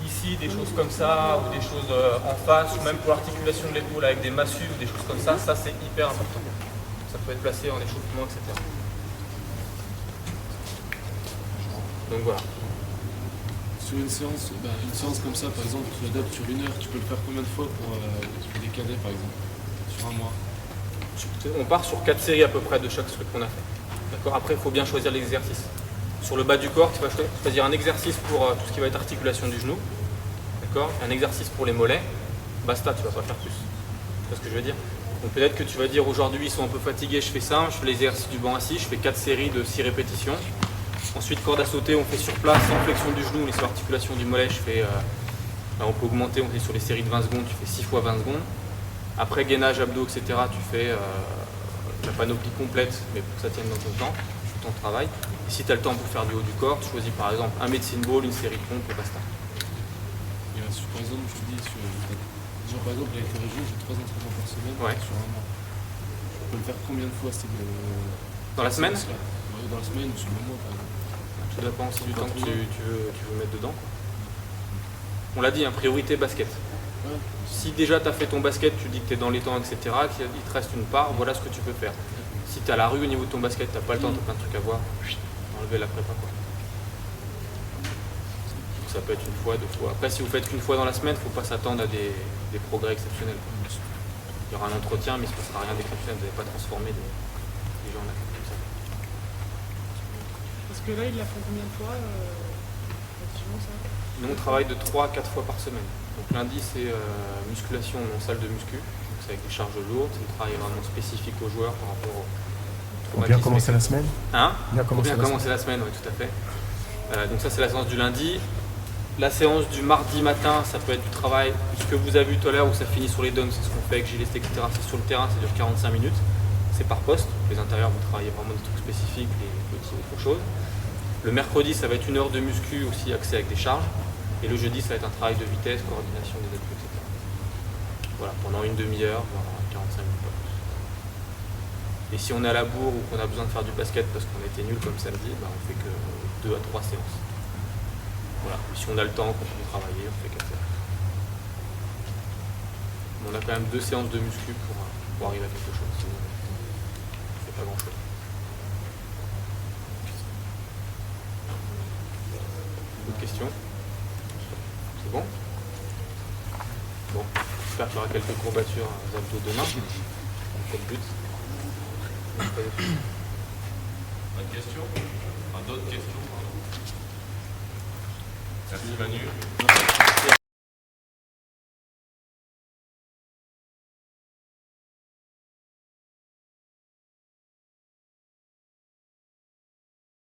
Speaker 1: ici, des choses comme ça, ou des choses en face, ou même pour l'articulation de l'épaule avec des massues ou des choses comme ça c'est hyper important. Ça peut être placé en échauffement, etc. Donc voilà.
Speaker 3: Sur une séance comme ça, par exemple, tu l'adaptes sur 1 heure, tu peux le faire combien de fois pour des cadets, par exemple, sur un mois?
Speaker 1: On part sur 4 séries à peu près de chaque truc qu'on a fait. D'accord. Après, il faut bien choisir l'exercice. Sur le bas du corps, tu vas choisir un exercice pour tout ce qui va être articulation du genou. D'accord. Un exercice pour les mollets. Basta, tu ne vas pas faire plus. Tu vois ce que je veux dire? Donc peut-être que tu vas dire aujourd'hui, ils sont un peu fatigués, je fais ça, je fais l'exercice du banc assis, je fais 4 séries de 6 répétitions. Ensuite, corde à sauter, on fait sur place, sans flexion du genou, mais sur l'articulation du mollet, on peut augmenter, on fait sur les séries de 20 secondes, tu fais 6 fois 20 secondes. Après gainage, abdos, etc., tu fais la panoplie complète, mais pour que ça tienne dans ton temps, ton travail. Et si tu as le temps pour faire du haut du corps, tu choisis par exemple un medicine ball, une série de pompes et basta.
Speaker 3: Et par exemple, je te dis, par exemple, avec le régime, j'ai 3 entraînements par semaine sur un mois. Je peux le faire combien de fois?
Speaker 1: Dans la semaine?
Speaker 3: Dans la semaine ou sur le mois, par exemple.
Speaker 1: Tout dépend aussi du temps que tu veux mettre dedans. On l'a dit, priorité basket.
Speaker 3: Ouais.
Speaker 1: Si déjà tu as fait ton basket, tu dis que tu es dans les temps, etc., qu'il te reste une part, voilà ce que tu peux faire. Si tu es à la rue au niveau de ton basket, tu n'as pas le temps, tu as plein de trucs à voir, enlever la prépa. Quoi. Ça peut être une fois, 2 fois. Après, si vous faites qu'une fois dans la semaine, il ne faut pas s'attendre à des progrès exceptionnels. Il y aura un entretien, mais il ne se passera rien d'exceptionnel, vous n'allez pas transformer des gens en athlètes comme ça.
Speaker 8: Parce que là, ils la font combien de fois ça?
Speaker 1: Nous, on travaille de 3 à 4 fois par semaine. Donc lundi, c'est musculation en salle de muscu. C'est avec des charges lourdes. C'est un travail vraiment spécifique aux joueurs par rapport au traumatisme.
Speaker 2: Pour bien commencer la semaine.
Speaker 1: Hein?
Speaker 2: Pour bien commencer
Speaker 1: la semaine, oui, tout à fait. Donc ça, c'est la séance du lundi. La séance du mardi matin, ça peut être du travail. Ce que vous avez vu tout à l'heure, où ça finit sur les downs, c'est ce qu'on fait avec Gilles, etc. C'est sur le terrain, ça dure 45 minutes. C'est par poste. Les intérieurs, vous travaillez vraiment des trucs spécifiques, les petits autre chose. Le mercredi, ça va être 1 heure de muscu aussi, axé avec des charges. Et le jeudi, ça va être un travail de vitesse, coordination des appuis, etc. Voilà, pendant une demi-heure, voire 45 minutes, pas plus. Et si on est à la bourre ou qu'on a besoin de faire du basket parce qu'on était nul comme samedi, on fait que 2 à 3 séances.
Speaker 4: Voilà. Si on a le temps, on continue de travailler, on fait comme ça. On a quand même 2 séances de muscu pour arriver à quelque chose. Sinon, c'est pas grand chose. D'autres questions? C'est bon? Bon, j'espère qu'il y aura quelques courbatures aux abdos demain. C'est le but.
Speaker 9: Pas de questions? Enfin, d'autres questions? Merci Manu.